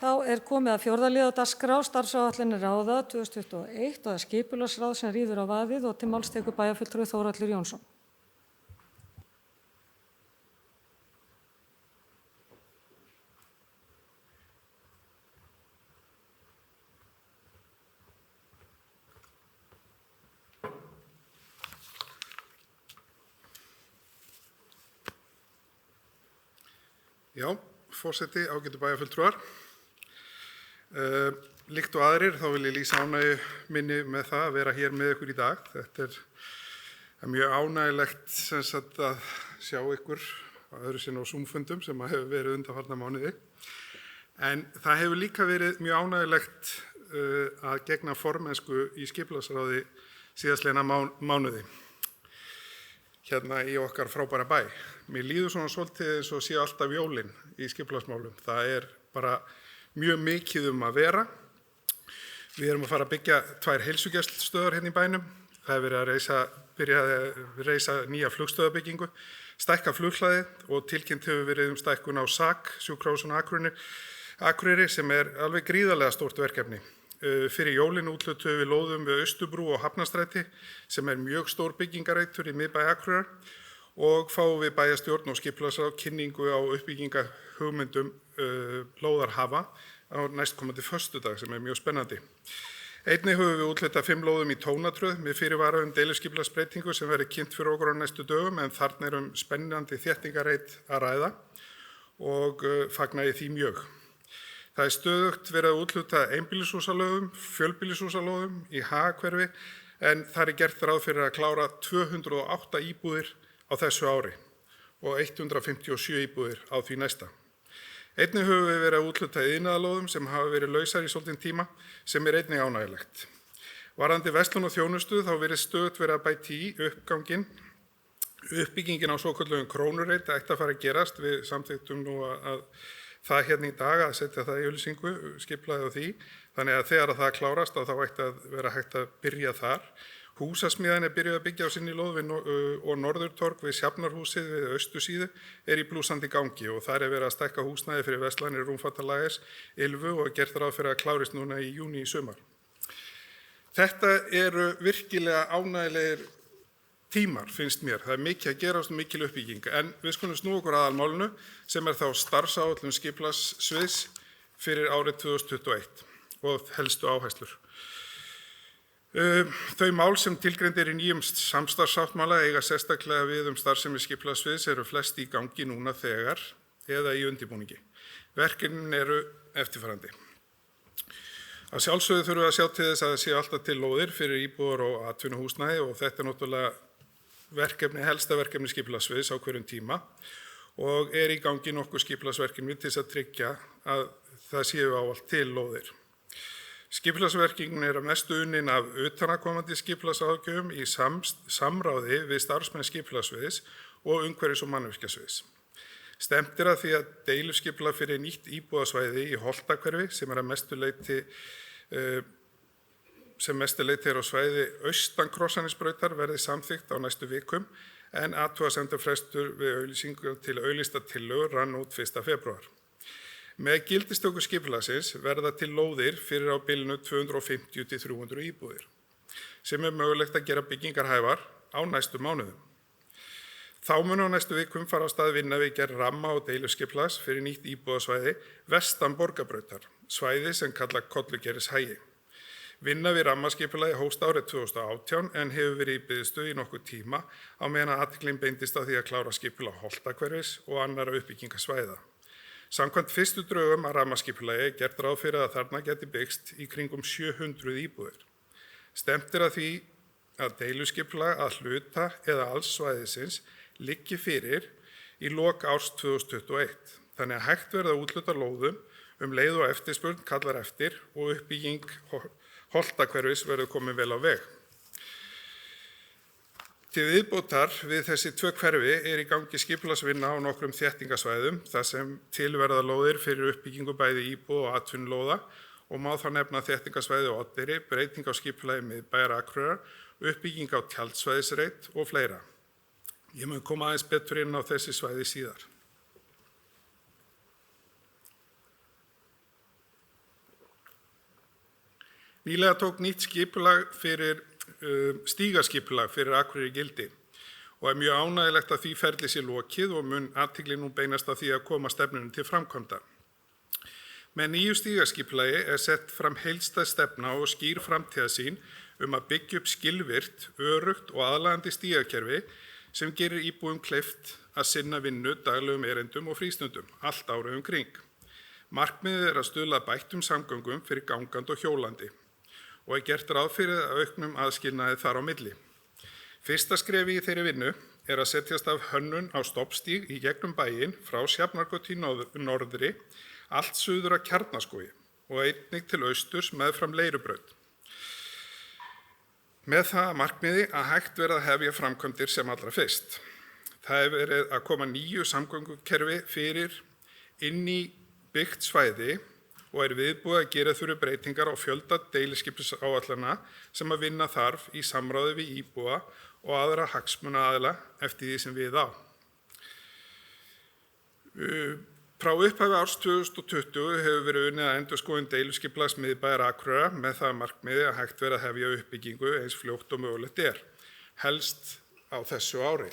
Þá komið að fjórða lið á dagskrá, starfsáætlanir ráða 2021 og það skipulagsráð sem ríður á vaðið og til máls tekur bæjarfulltrúi Þórhallur Jónsson. Já, forseti, ágætu bæjarfulltrúar. Líkt og aðrir þá vil ég lýsa ánægju minni með það að vera hér með ykkur í dag. Þetta er mjög ánægjulegt að sjá ykkur á öðru sinni á Zoom-fundum sem hefur verið undanfarna mánuði. En það hefur líka verið mjög ánægjulegt að gegna formennsku í skipulagsráði síðastliðna mánuði. Hérna í okkar frábæra bæ. Mér líður svona svolítið eins og séu alltaf jólin í skipulagsmálum. Það bara mjög mikið að vera. Við erum að fara að byggja 2 heilsugæslustöðvar hérna í bænum. Það verið að byrja að reisa nýja flugstöðarbyggingu, stækka flughlaðið og tilkynnt hefur verið stækkun á SAK, sjúkrahúsinu Akureyri, sem alveg gríðarlega stórt verkefni. Fyrir jólin úthlutuðum við lóðum við Austurbrú og Hafnarstræti sem mjög stór byggingareitur í miðbæ Akureyrar og fáum við bæjarstjórn og skipulagsráð kynningu á uppbyggingahugmyndum lóðarhafa á næstkomandi föstudag sem mjög spennandi. Einnig höfum við úthlutað 5 lóðum í Tónatröð með fyrirvara deiliskipulagsbreytingu sem verður kynnt fyrir okkur á næstu dögum en þarna spennandi þéttingareit að ræða og fagna ég því mjög. Það stöðugt verið að úthluta einbýlishúsalóðum, fjölbýlishúsalóðum í Hagahverfi en það gert ráð fyrir að klára 208 íbúðir á þessu ári og 157 íbúðir á því næsta. Einnig höfum við verið að úthluta iðnaðarlóðum sem hafa verið lausar í svolítinn tíma sem einnig ánægjulegt. Varðandi verslun og þjónustu þá stöðugt verið að bæta í uppganginn. Uppbyggingin á svokölluðum krónureit ætti að fara að gerast. Við samþykktum nú að það hérna í dag að setja það í auglýsingu, skipulaði á því. Þannig að þegar það klárast þá ætti að vera hægt að byrja þar. Húsasmíðan byrjuð að byggja á sinni lóð og Norðurtorg við Sjafnarhúsið við Austusíðu í blúsandi gangi og þar verið að stækka húsnæði fyrir verslanir Rúmfatalagers, Ylfu og gert ráð fyrir að klárist núna í júní í sumar. Þetta virkilega ánægjulegir tímar, finnst mér. Það mikið að gerast og mikil uppbygging. En við skulum snúa okkur að aðalmálinu sem þá starfsáætlun skipulagssviðs fyrir árið 2021 og helstu áherslur. Þau mál sem tilgreind í nýjum samstarfssáttmála eiga sérstaklega við starfsemi skipulagssviðs flest í gangi núna þegar eða í undirbúningi. Verkefnin eftirfarandi. Að sjálfsögðu þurfum við að sjá til þess að það séu alltaf til lóðir fyrir íbúðar og atvinnuhúsnæði og þetta náttúrulega helsta verkefni skipulagssviðs á hverjum tíma og í gangi nokkuð skipulagsverkefni til þess að tryggja að það séu ávallt til lóðir. Skipulagsverkefnin að mestu unnin af utanaðkomandi skipulagsráðgjöfum í samráði við starfsmenn skipulagssviðs og umhverfis- og mannvirkjasviðs. Stefnt að því að deiluskipulag fyrir nýtt íbúðasvæði í Holtahverfi sem að mestu leyti á svæði austan Krossanesbrautar verði samþykkt á næstu vikum en athugasemdafrestur við auglýsingu til auglýsta tillögur rann út 1. febrúar. Með gildistöku skipulagsins verða til lóðir fyrir á bilinu 250 til 300 íbúðir sem mögulegt að gera byggingar hæfar á næstu mánuðum. Þá mun á næstu vikum fara á stað vinna við gerð ramma og deiluskipulags fyrir nýtt íbúðasvæði vestan Borgarbrautar, svæði sem kalla Kollugerðishagi. Vinna við rammaskipulagi hófst árið 2018 en hefur verið í biðstöðu í nokkuð tíma á meðan athyglin beindist á því að klára skipulag Holtahverfis og annarra uppbyggingasvæða. Samkvæmt fyrstu drögum að rammaskipulagi gert ráð fyrir að þarna geti byggst í kringum 700 íbúðir. Stefnt að því að deiluskipulag að hluta eða alls svæðisins liggi fyrir í lok árs 2021. Þannig að hægt verði að úthluta lóðum leið og eftirspurn kallar eftir og uppbygging Holtahverfis verður komin vel á veg. Til viðbótar við þessi 2 hverfi í gangi skipulagsvinna á nokkrum þéttingasvæðum þar sem til verða lóðir fyrir uppbyggingu bæði íbúða og atvinnulóða og má þá nefna þéttingasvæði á Oddeyri, breyting á skipulagi miðbæjar Akureyrar, uppbygging á tjaldsvæðisreit og fleira. Ég mun koma aðeins betur inn á þessi svæði síðar. Nýlega tók nýtt stígaskipulag fyrir Akureyri gildi og mjög ánægjulegt að því ferli sé lokið og mun athygli nú beinast að því að koma stefnunum til framkvæmda. Með nýju stígaskipulagi sett fram heildstæð stefna og skýr framtíðarsýn að byggja upp skilvirkt, öruggt og aðlaðandi stígakerfi sem gerir íbúum kleift að sinna vinnu, daglegum erindum og frístundum allt árið kring. Markmiðið að stuðla að bættum samgöngum fyrir gangandi og hjólandi og gert ráð fyrir auknum aðskilnaði þar á milli. Fyrsta skrefi í þeirri vinnu að setjast af hönnun á stoppstíg í gegnum bæinn frá Sjafnargötu í norðri allt suður að Kjarnaskógi og einnig til austurs meðfram Leirubraut. Með það að markmiði að hægt verði að hefja framkvæmdir sem allra fyrst. Það hefur verið að koma nýju samgöngukerfi fyrir inn í byggt svæði og viðbúið að gera þurfi breytingar á fjölda deiliskipuláætlana sem að vinna þarf í samráði við íbúa og aðra hagsmunaaðila eftir því sem við á. Frá upphafi árs 2020 hefur verið unnið að endurskoðun deiliskipulags miðbæjar Akureyrar með það markmiði að hægt verði að hefja uppbyggingu eins fljótt og mögulegt helst á þessu ári.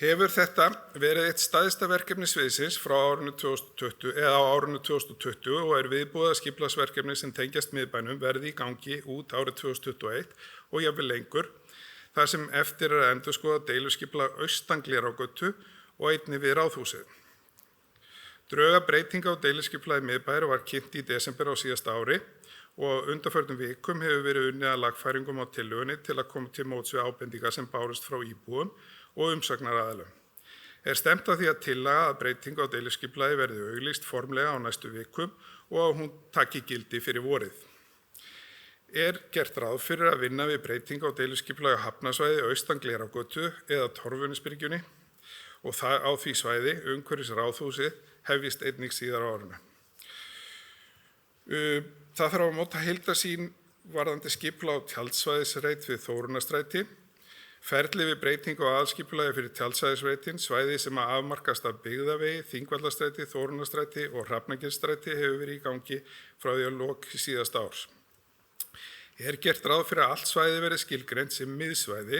Hefur þetta verið eitt stærsta verkefni sviðsins frá árinu 2020 og viðbúið að skipulagsverkefni sem tengjast miðbænum verði í gangi út árið 2021 og jafnvel lengur, þar sem eftir að endurskoða deiliskipulag austan Glerárgötu og einnig við Ráðhúsið. Drög að breytinga á deiliskipulagi miðbæjar var kynnt í desember á síðasta ári og undanförnum vikum hefur verið unnið að lagfæringum á tillögunni til að koma til móts við ábendingar sem bárust frá íbúum og umsagnaraðilum. Stefnt að því að tillaga að breytingu á deiliskipulagi verði auglýst formlega á næstu vikum og að hún taki gildi fyrir vorið. Gert ráð fyrir að vinna við breytingu á deiliskipulagi á hafnasvæði austan Glerárgötu eða Torfunisbyrgjunni og það á því svæði umhverfis Ráðhúsið hefjist einnig síðar á árinu. Það þarf að móta heildarsýn varðandi skipulag á tjaldsvæðisreit við Þórunnarstræti. Ferli við breytingu á aðalskipulagi fyrir tjaldsvæðisreitin, svæði sem að afmarkast af Byggðavegi, Þingvallastræti, Þórunnarstræti og Hrafnagilsstræti hefur verið í gangi frá því að lok síðasta árs. Gert ráð fyrir að allt svæði verði skilgreint sem miðsvæði,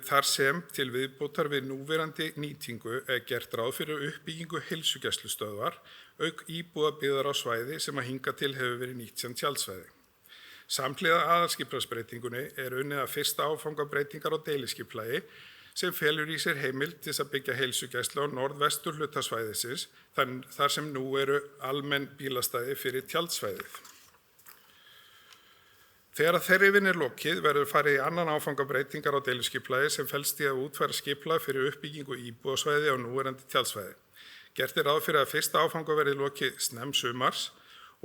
þar sem til viðbótar við núverandi nýtingu gert ráð fyrir uppbyggingu heilsugæslustöðvar, auk íbúa byggðar á svæði sem að hingað til hefur verið nýtt sem tjaldsvæði. Samhliða aðalskipulagsbreytingunni unnið að fyrsta áfanga breytingar á deiliskipulagi sem felur í sér heimild til að byggja heilsugæslu á norðvestur hluta svæðisins þar sem nú almenn bílastæði fyrir tjaldsvæðið. Þegar að þeirri vinnu lokið verður farið í annan áfanga breytingar á deiliskipulagi sem felst í að útfæra skipulag fyrir uppbyggingu íbúðasvæði á núverandi tjaldsvæði. Gert ráð fyrir að fyrsta áfanga verði lokið snemmsumars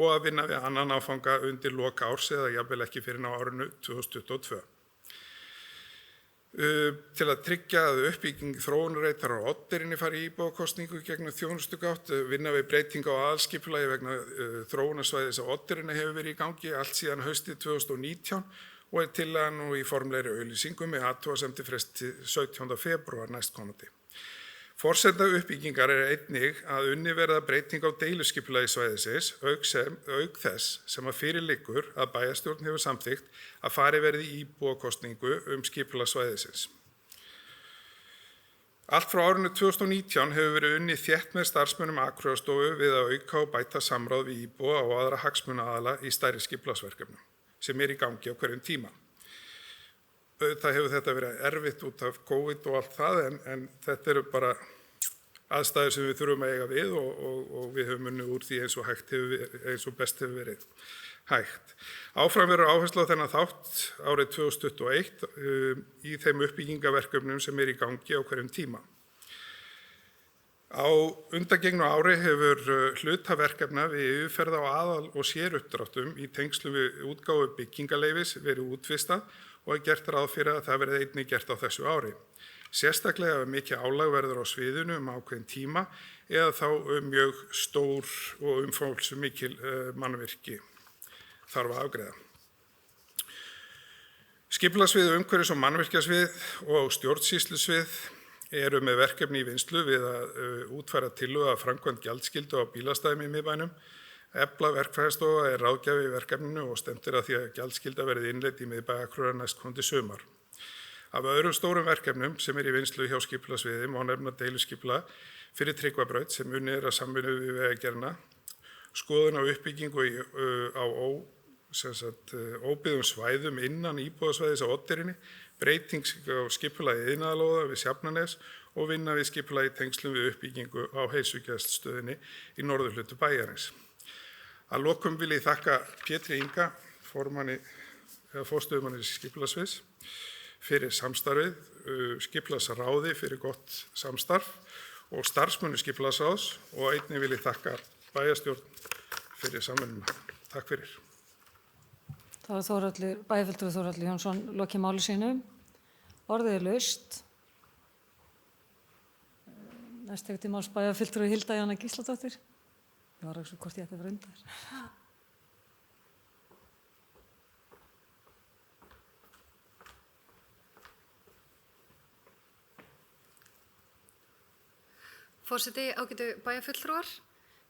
og að vinna við annan áfanga undir lok árs eða jafnvel ekki fyrir á árinu 2022. Til að tryggja að uppbygging þróunarreitar á Oddeyrinni fari í íbúakosningu gegnum þjónustugátt, vinna við breytingu á aðalskipulagi vegna þróunarsvæðis á Oddeyrinni hefur verið í gangi allt síðan haustið 2019 og tillaga nú í formlegri auglýsingu með athugasemdir fresti 17. febrúar næstkomandi. Forsenda uppbyggingar einnig að unnið verða breyting á deiliskipulagi svæðisins, auk þess sem að fyrir liggur að bæjarstjórn hefur samþykkt að farið verði í íbúakosningu skipulag svæðisins. Allt frá árinu 2019 hefur verið unnið þétt með starfsmönnum Akureyrarstofu við að auka og bæta samráð við íbúa og aðra hagsmunaaðila í stærri skipulagsverkefnum sem í gangi á hverjum tíma. Það hefur þetta verið erfitt út af COVID og allt það en þetta eru bara aðstæður sem við þurfum að eiga við og við höfum unnið úr því eins og best hefur verið hægt. Áfram verður áhersla á þennan þátt árið 2021 í þeim uppbyggingaverkefnum sem í gangi á hverjum tíma. Á undangengnu ári hefur hluta verkefna við yfirferð á aðal- og séruppdráttum í tengslum við útgáfu byggingaleyfis verið útvistað og gert ráð fyrir að það verði einnig gert á þessu ári. Sérstaklega ef mikið álag verður á sviðinu ákveðin tíma eða þá mjög stór og umfangsmikil mannvirki þarf að afgreiða. Skipulagssvið, umhverfis- og mannvirkjasvið og stjórnsýslusvið eru með verkefni í vinnslu við að útfæra tillögu að framkvæmd gjaldskyldu á bílastæðum í miðbænum, Efla verkfræðistofa ráðgjafi í verkefninu og stefnt að því að gjaldskylda verði innleidd í miðbæ Akureyrar næstkomandi sumar. Af öðrum stórum verkefnum sem í vinslu hjá skipulagssviði má nefna deiluskipulag fyrir Tryggvabraut sem unnið að samvinnu við Vegagerðina, skoðun á uppbyggingu á óbyggðum svæðum innan íbúðasvæðis á Oddeyrinni, breyting á skipulagi iðnaðarlóða við Sjafnanes og vinna við skipulagi tengslum við uppbyggingu á heilsugæslustöðinni í norðurhluta bæjarins. Að lokum vil ég þakka Pétri Inga, forstöðumanni skipulagssviðs, fyrir samstarfið, skipulagsráði fyrir gott samstarf og starfsmönnum skipulagsráðs og einnig vil ég þakka bæjarstjórn fyrir samvinnuna. Takk fyrir. Það var bæjarfulltrúi Þórhallur Jónsson lokið máli sínu. Orðið er laust. Næst tekur til máls bæjarfulltrúi Hilda Jana Gísladóttir. Ég var ekki hvort ég ætti að vera undir. Forseti, ágætu bæjarfulltrúar.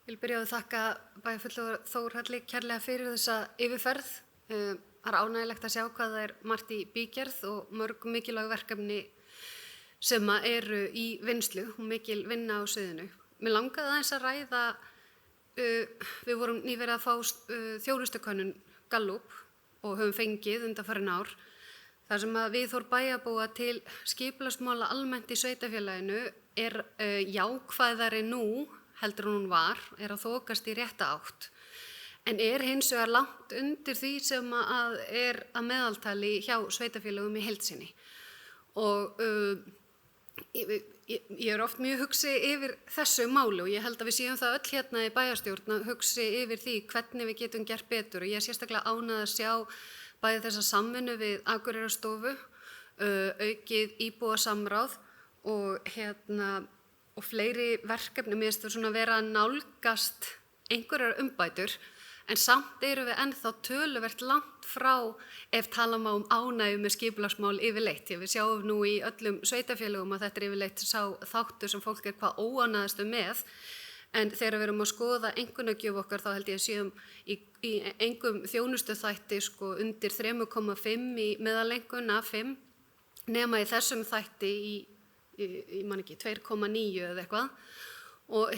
Ég vil byrja á að þakka bæjarfulltrúa Þórhalli kærlega fyrir þessa yfirferð. Það er ánægjulegt að sjá hvað það er margt í bígerð og mörg mikilvæg verkefni sem eru í vinnslu og mikil vinna á sviðinu. Mér langaði aðeins að ræða, við vorum nýverið að fá þjónustukönnun Gallup og höfum fengið undanfarin ár. Þar sem að viðhorf bæjarbúa til skipulagsmála almennt í sveitarfélaginu er jákvæðari nú heldur en hún var, er að þokast í rétta átt. En er hins vegar langt undir því sem að er að meðaltali hjá sveitarfélögum í heild sinni. Og ég er oft mjög hugsi yfir þessu máli og ég held að við séum það öll hérna í bæjarstjórn að hugsi yfir því hvernig við getum gert betur. Og ég er sérstaklega ánægð að sjá bæði þessa samvinnu við Akureyrarstofu, aukið íbúasamráð og fleiri verkefni. Mér finnst það svona vera að nálgast einhverjar umbætur, en samt eru við ennþá töluvert langt frá ef tala má ánægju með skipulagsmál yfirleitt. Við sjáum nú í öllum sveitarfélögum að þetta er yfirleitt sá þáttur sem fólk er hvað óánægðastu með, en þegar við erum að skoða einkunnagjöf okkar þá held ég að séum í engum þjónustuþætti undir 3,5 í meðalengun af 5, nema í þessum þætti ég man ekki, 2,9 eða eitthvað. Og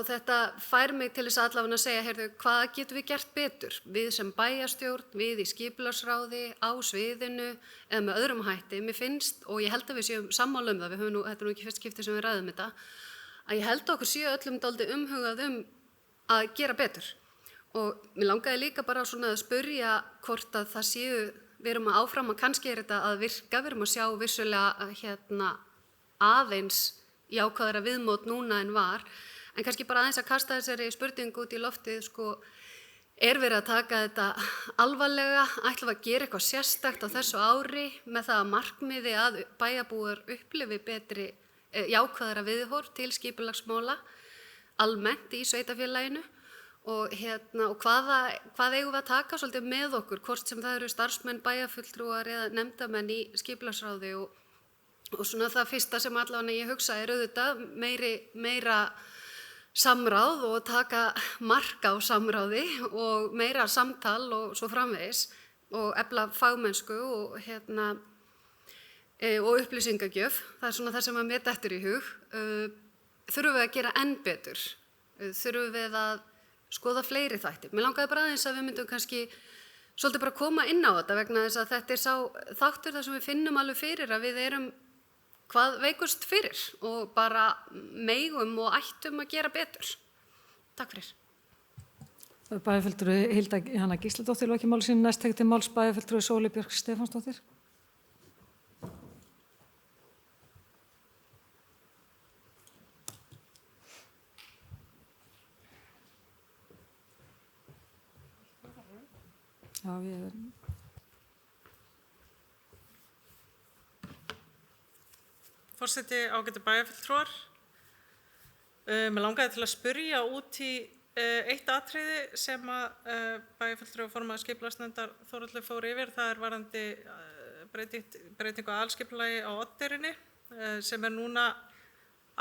þetta fær mig til þess allavega að segja, hvað getum við gert betur? Við sem bæjarstjórn, við í skipulagsráði, á sviðinu eða með öðrum hætti. Mér finnst, og ég held að við séum sammála það, þetta er nú ekki fyrst skipti sem við ræðum þetta, að ég held að okkur séu öllum dálítið umhugað að gera betur. Og mér langaði líka bara svona að spyrja hvort að það séu, við erum að áfram að kannski er þetta að virka, við erum að sjá vissulega aðeins jákvæðara viðmót núna en var, en kannski bara aðeins að kasta þessari spurningu út í loftið, er verið að taka þetta alvarlega, ætlum að gera eitthvað sérstakt á þessu ári með það að markmiði að bæjarbúar upplifi betri jákvæðara viðhorf til skipulagsmála almennt í sveitarfélaginu og hvað eigum við að taka svolítið með okkur, hvort sem það eru starfsmenn, bæjarfulltrúar eða nefndamenn í skipulagsráði og svona það fyrsta sem allavega ég hugsa er auðvitað meira samráð og taka mark á samráði og meira samtal og svo framvegis og efla fagmennsku og upplýsingagjöf. Það er svona það sem að mér dettur í hug. Þurfum við að gera enn betur? Þurfum við að skoða fleiri þætti? Mér langaði bara aðeins að við myndum kannski svolítið bara koma inn á þetta vegna þess að þetta er sá þáttur þar sem við finnum alveg fyrir að við erum hvað veikust fyrir og bara megum og ættum að gera betur. Takk fyrir. Bæjarfulltrúi Hilda Jana Gísladóttir lokið máli sínu. Næst tekur til máls bæjarfulltrúi Sóley Björk Stefánsdóttir. Já, Forseti, ágætu bæjarfulltrúar. Mér langaði til að spyrja út í eitt atriði sem að bæjarfulltrúi formaður skipulagsnefndar Þórhallur fór yfir. Það er varðandi breytingu á aðalskipulagi á Oddeyrinni sem er núna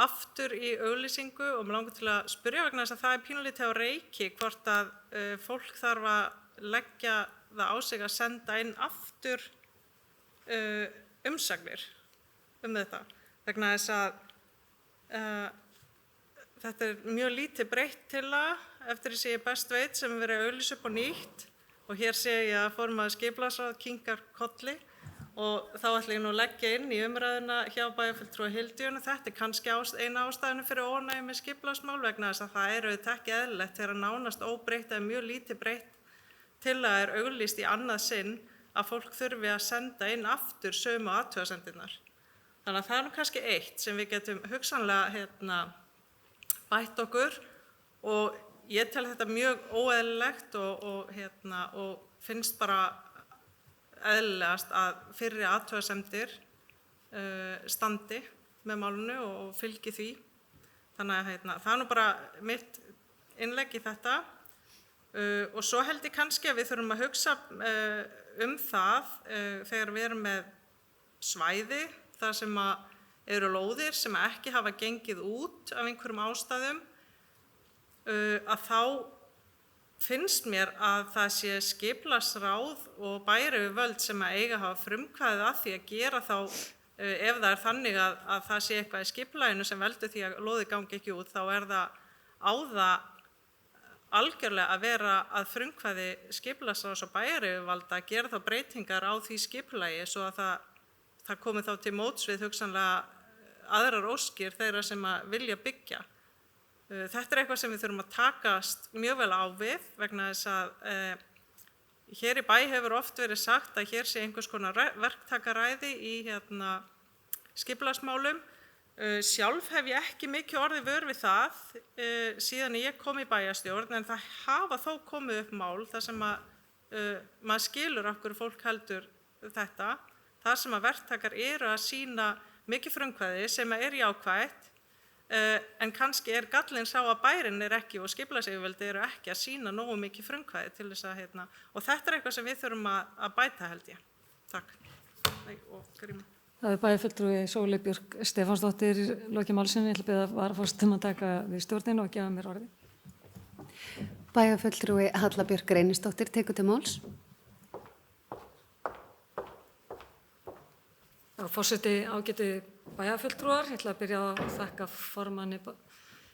aftur í auglýsingu og mér langar til að spyrja vegna þess að það pínulítið á reiki hvort að fólk þarf að leggja það á sig að senda inn aftur umsagnir þetta. Vegna þess að þetta mjög lítið breytt tillaga eftir því sem ég best veit sem verið að auglýsa upp á nýtt og hér sé ég að formaður skipulagsráðs kinkar kolli og þá ætla ég nú að leggja inn í umræðuna hjá bæjarfulltrúa Hildíunu. Þetta kannski eina ástæðan fyrir óánægju með skipulagsmál vegna þess að það auðvitað ekki eðlilegt þegar nánast óbreytt eða mjög lítið breytt tillaga auglýst í annað sinn að fólk þurfi að senda inn aftur sömu athugasemdirnar. Þannig að það nú kannski eitt sem við getum hugsanlega bætt okkur og ég tel þetta mjög óeðlilegt og finnst bara eðlilegast að fyrri athugasemdir standi með málinu og fylgi því. Þannig að það nú bara mitt innlegg í þetta og svo held ég kannski að við þurfum að hugsa það þegar við erum með svæði þar sem eru lóðir sem ekki hafa gengið út af einhverjum ástæðum að þá finnst mér að það sé skipulagsráð og bæjaryfirvöld sem eiga að hafa frumkvæðið að því að gera þá ef það þannig að það sé eitthvað í skipulaginu sem veldur því að lóðir gangi ekki út þá það á það algjörlega að vera að frumkvæði skipulagsráðs og bæjaryfirvalda að gera þá breytingar á því skipulagi svo að það komi þá til móts við hugsanlega aðrar óskir þeirra sem að vilja byggja. Þetta eitthvað sem við þurfum að takast mjög vel á við vegna þess að hér í bæ hefur oft verið sagt að hér sé einhvers konar verktakaræði í skipulagsmálum. Sjálf hef ég ekki mikið orðið vör við það síðan ég kom í bæjarstjórn en það hafa þó komið upp mál þar sem maður skilur af hverju fólk heldur þetta. Það sem að verktakar eru að sýna mikið frumkvæði sem jákvætt en kannski gallinn sá að bærinn ekki og skipulagsyfirvöld eru ekki að sýna nógu mikið frumkvæði til þess að og þetta eitthvað sem við þurfum að bæta held ég. Takk. Það bæjarfulltrúi Sóley Björk Stefánsdóttir í loki málsins. Ég ætla að biðja varaforsetann að taka við stjórnina og gefa mér orðið. Bæjarfulltrúi Halla Björk Reynisdóttir tekur til máls. Forseti ágætu bæjarfulltrúar, ég ætla að byrja að þakka formanni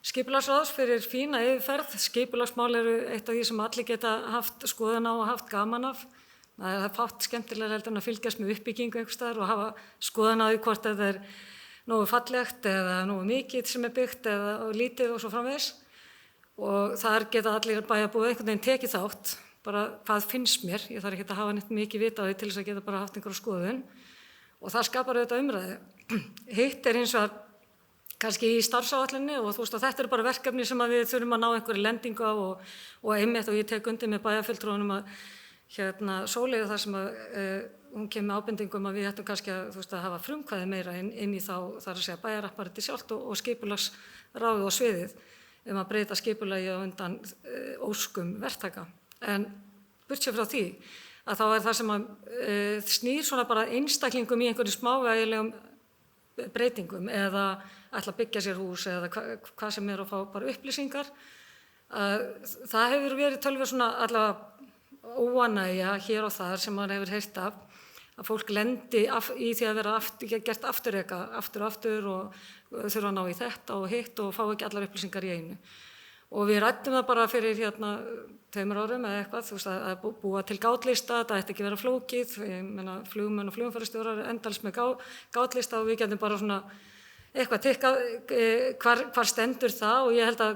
skipulagsráðs fyrir fína yfirferð. Skipulagsmál eru eitt af því sem allir geta haft skoðun á og haft gaman af. Það fátt skemmtilega heldur en að fylgjast með uppbyggingu einhvers staðar og hafa skoðun á því hvort það nógu fallegt eða nógu mikið sem byggt eða lítið og svo framvegis. Og þar geta allir bæjarbúar einhvern veginn tekið þátt, bara hvað finnst mér. Ég þarf ekki að hafa neitt mikið vita á því til þess að geta bara haft einhverja skoðun. Og það skapar auðvitað umræðu. Hitt hins vegar kannski í starfsáætluninni og þú veist að þetta bara verkefni sem við þurfum að ná einhverju lendingu á og einmitt og ég tek undir með bæjarfulltrúanum að Sóleyju þar sem hún kemur með ábendingum að við ættum kannski að hafa frumkvæði meira inn í þá þar að segja bæjarapparati sjálft og skipulagsráðið og sviðið að breyta skipulagi á undan óskum verktaka. En burtséð frá því að þá það sem snýr svona bara einstaklingum í einhverjum smávægilegum breytingum eða ætla að byggja sér hús eða hvað sem að fá bara upplýsingar. Það hefur verið töluvert svona allavega óánægja hér og þar sem maður hefur heyrt af að fólk lendi í því að vera gert afturreka aftur og þurfa að ná í þetta og hitt og fá ekki allar upplýsingar í einu. Og við ræddum það bara fyrir 2 árum eða eitthvað, þú veist að búa til gátlista, það ætti ekki vera flókið, ég meina flugmenn og flugumferðarstjórar endalaust með gátlista og við getum bara svona eitthvað tikkað hvar stendur það og ég held að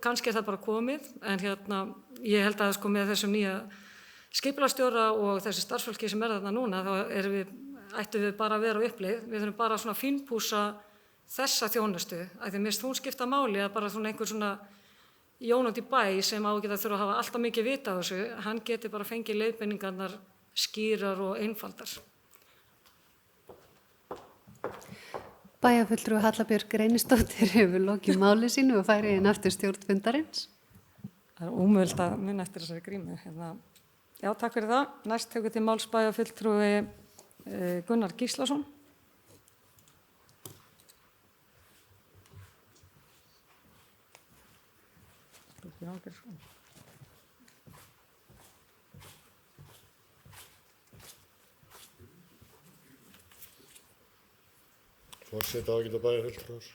kannski það bara komið, en ég held að með þessum nýja skipulagsstjóra og þessi starfsfólki sem þarna núna, þá ættum við bara að vera á uppleið, við þurfum bara svona fínpúsa þessa þjónustu, að því mér hún skipta máli að bara svona einhver svona Jón út í bæ sem á ekki að þurfa að hafa alltaf mikið vita á þessu, hann geti bara fengið leiðbeiningarnar skýrar og einfaldar. Bæjarfulltrúi Halla Björk Reynisdóttir hefur lokið máli sínu og færi inn aftur stjórn fundarins. Það ómögulegt að muna eftir þessari grímu. Já, takk fyrir það. Næst tekur til máls bæjarfulltrúi Gunnar Gíslason. Forseta ágæta bæjarfulltrúar.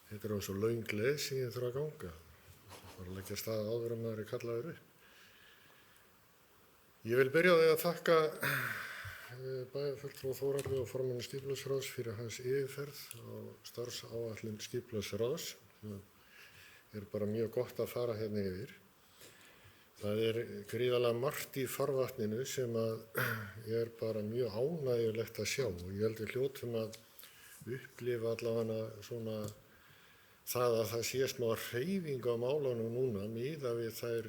Þetta er svo löng leið sem ég þarf að ganga. Það var að leggja stað áður en maður er kallaður upp. Ég vil byrja á því að þakka bæjarfulltrúa Þórhalli og formanni skipulagsráðs fyrir hans yfirferð á starfsáætlun skipulagsráðs. Það er bara mjög gott að fara hérna yfir. Það er gríðarlega margt í farvatninu sem er bara mjög ánægjulegt að sjá og ég held við hljótum að upplifa allavega svona það að það sé smá hreyfing á málunum núna miðað við þær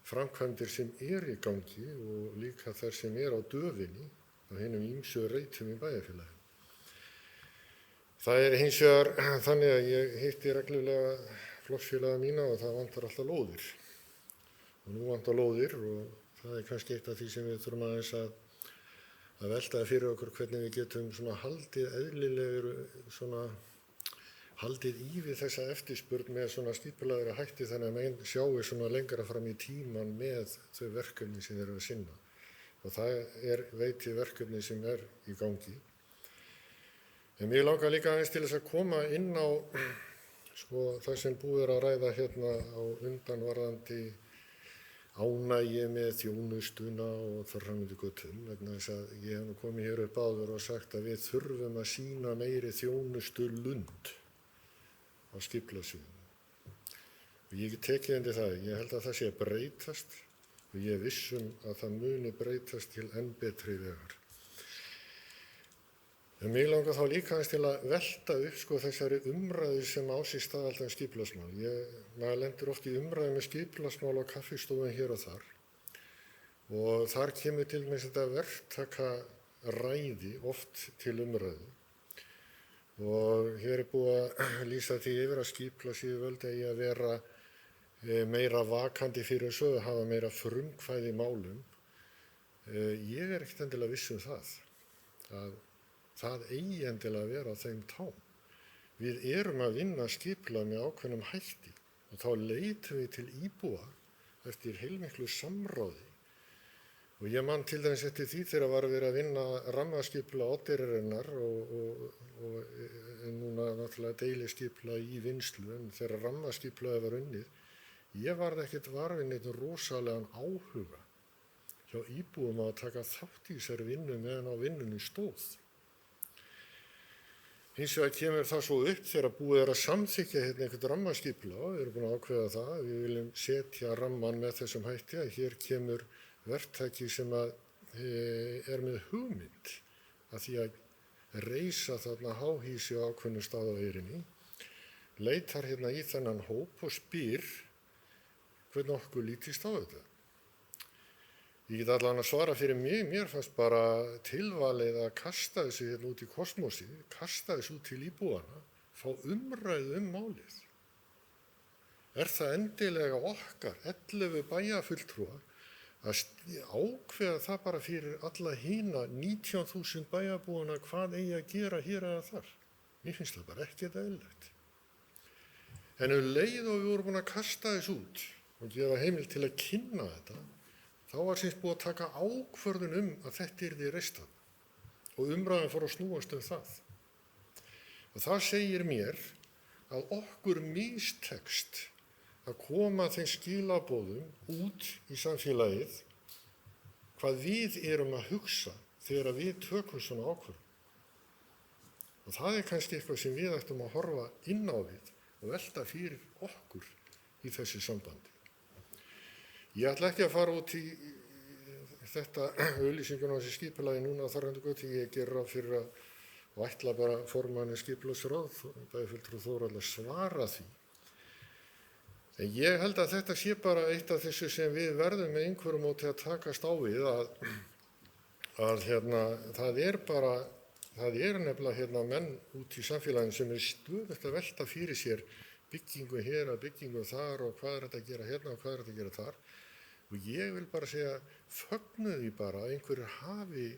framkvæmdir sem í gangi og líka þær sem á döfinni á hinum ýmsu reitum í bæjarfélaginu. Það er hins vegar þannig að ég hitti reglulega flokksfélaga mína og það vantar alltaf lóðir. Og nú vantar lóðir og það er kannski eitt af því sem við þurfum aðeins að veltaði fyrir okkur hvernig við getum svona haldið eðlilegur, svona haldið í við þessa eftirspurn með svona skipulagðri hætti þannig að menn sjáu svona lengra fram í tíman með þau verkefni sem þeir eru að sinna. Og það veit ég verkefni sem í gangi. En mér langar líka aðeins til þess að koma inn á það sem búið að ræða hérna á undan varðandi ánægju með þjónustuna og þar fram eftir götum vegna þess að ég hef nú komið hér upp áður og sagt að við þurfum að sýna meiri þjónustulund á skipulagssviðinu. Og ég tekið undir það, ég held að það sé að breytast og ég er viss að það muni breytast til enn betri vegar. En mig langar þá líka aðeins til að velta upp þessari umræðu sem á sér stað alltaf skipulagsmál. Maður lendir oft í umræðu með skipulagsmál á kaffistofum hér og þar. Og þar kemur til með þetta verktakaræði oft til umræðu. Og hér er búið að lýsa því yfir að skipulagsyfirvöld eigi að vera meira vakandi fyrir þessu og hafa meira frumkvæði í málum. Ég er ekkert endilega viss það. Það eigi endilega að vera á þeim tám. Við erum að vinna skipulag með ákveðnum hætti og þá leitum við til íbúa eftir heilmiklu samráði. Og ég man til dæmis eftir því þegar var verið að vinna rammaskipulag Oddeyrarrinnar og núna náttúrulega deiliskipulag í vinnslu en þegar rammaskipulagið var unnið, ég varð ekkert varfið neitt rosalegan áhuga hjá íbúum að taka þátt í þessari vinnu meðan á vinnunni stóð. Hins vegar kemur það svo upp þegar búið að samþykkja einhvern rammaskipulag, við erum búin að ákveða það, við viljum setja ramman með þessum hætti að hér kemur verktaki sem með hugmynd að því að reisa þarna háhýsi á ákveðnum stað á eyrinni, leitar í þennan hóp og spyr hvernig okkur lítist á þetta. Ég get allan að svara fyrir mig, mér fannst bara tilvalið að kasta þessu út í kosmósið, kasta þessu út til íbúana, fá umræðu málið. Er það endilega okkar, 11 bæjarfulltrúar, að ákveða það bara fyrir alla hina 19.000 bæjarbúana hvað eigi að gera hér eða þar? Mér finnst það bara ekkert eðlilegt. En leið og við vorum búin að kasta þessu út og gefa heimild til að kynna þetta, þá var sem búið að taka ákvörðun að þetta yrði reistað og umræðan fór að snúast það. Og það segir mér að okkur mistekst að koma þeim skilaboðum út í samfélagið hvað við erum að hugsa þegar við tökum svona ákvörðun. Og það er kannski eitthvað sem við ættum að horfa inn á við og velta fyrir okkur í þessu sambandi. Ég ætla ekki að fara út í þetta auglýsinguna á þessi skipulagi núna þar ég ger ráð fyrir og ætla bara formanni skipulagsráð, bæjarfulltrúa Þórhall að svara því. En ég held að þetta sé bara eitt af þessu sem við verðum með einhverju móti að takast á við það er nefnilega menn út í samfélaginu sem stöðugt að velta fyrir sér byggingu hér og byggingu þar og hvað þetta að gera hérna og hvað þetta að gera þar. Og ég vil bara segja, fögnuðu því bara að einhverjir hafi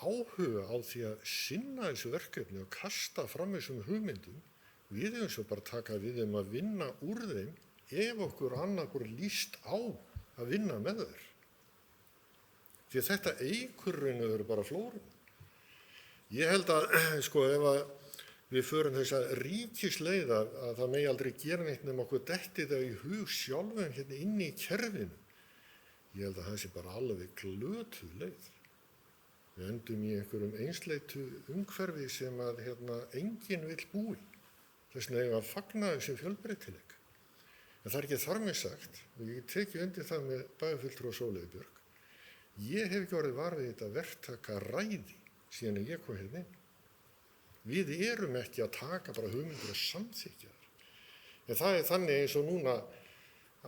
áhuga á því að sinna þessu verkefni og kasta fram þessum hugmyndum. Við höfum svo bara taka við þeim að vinna úr þeim ef okkur annarkur líst á að vinna með þær. Því að þetta eykur raun og veru bara flórun. Ég held að sko ef að við förum þess að ríkisleið að það megi aldrei gera neitt nema okkur detti það í hug sjálfum hérna inni í kerfinu. Ég held að það sé bara alveg glötuð leið. Við endum í einhverjum einsleitu umhverfi sem að enginn vill búi. Þess vegna eigum við að fagna þessum fjölbreytileika. En það er ekki þar með sagt, og ég teki undir það með bæjarfulltrúa Sóleyju Björk. Ég hef ekki orðið var við þetta verktakaræði síðan ég kom hérna inn. Við erum ekki að taka bara hugmyndir og samþykkja þær. En það er þannig eins og núna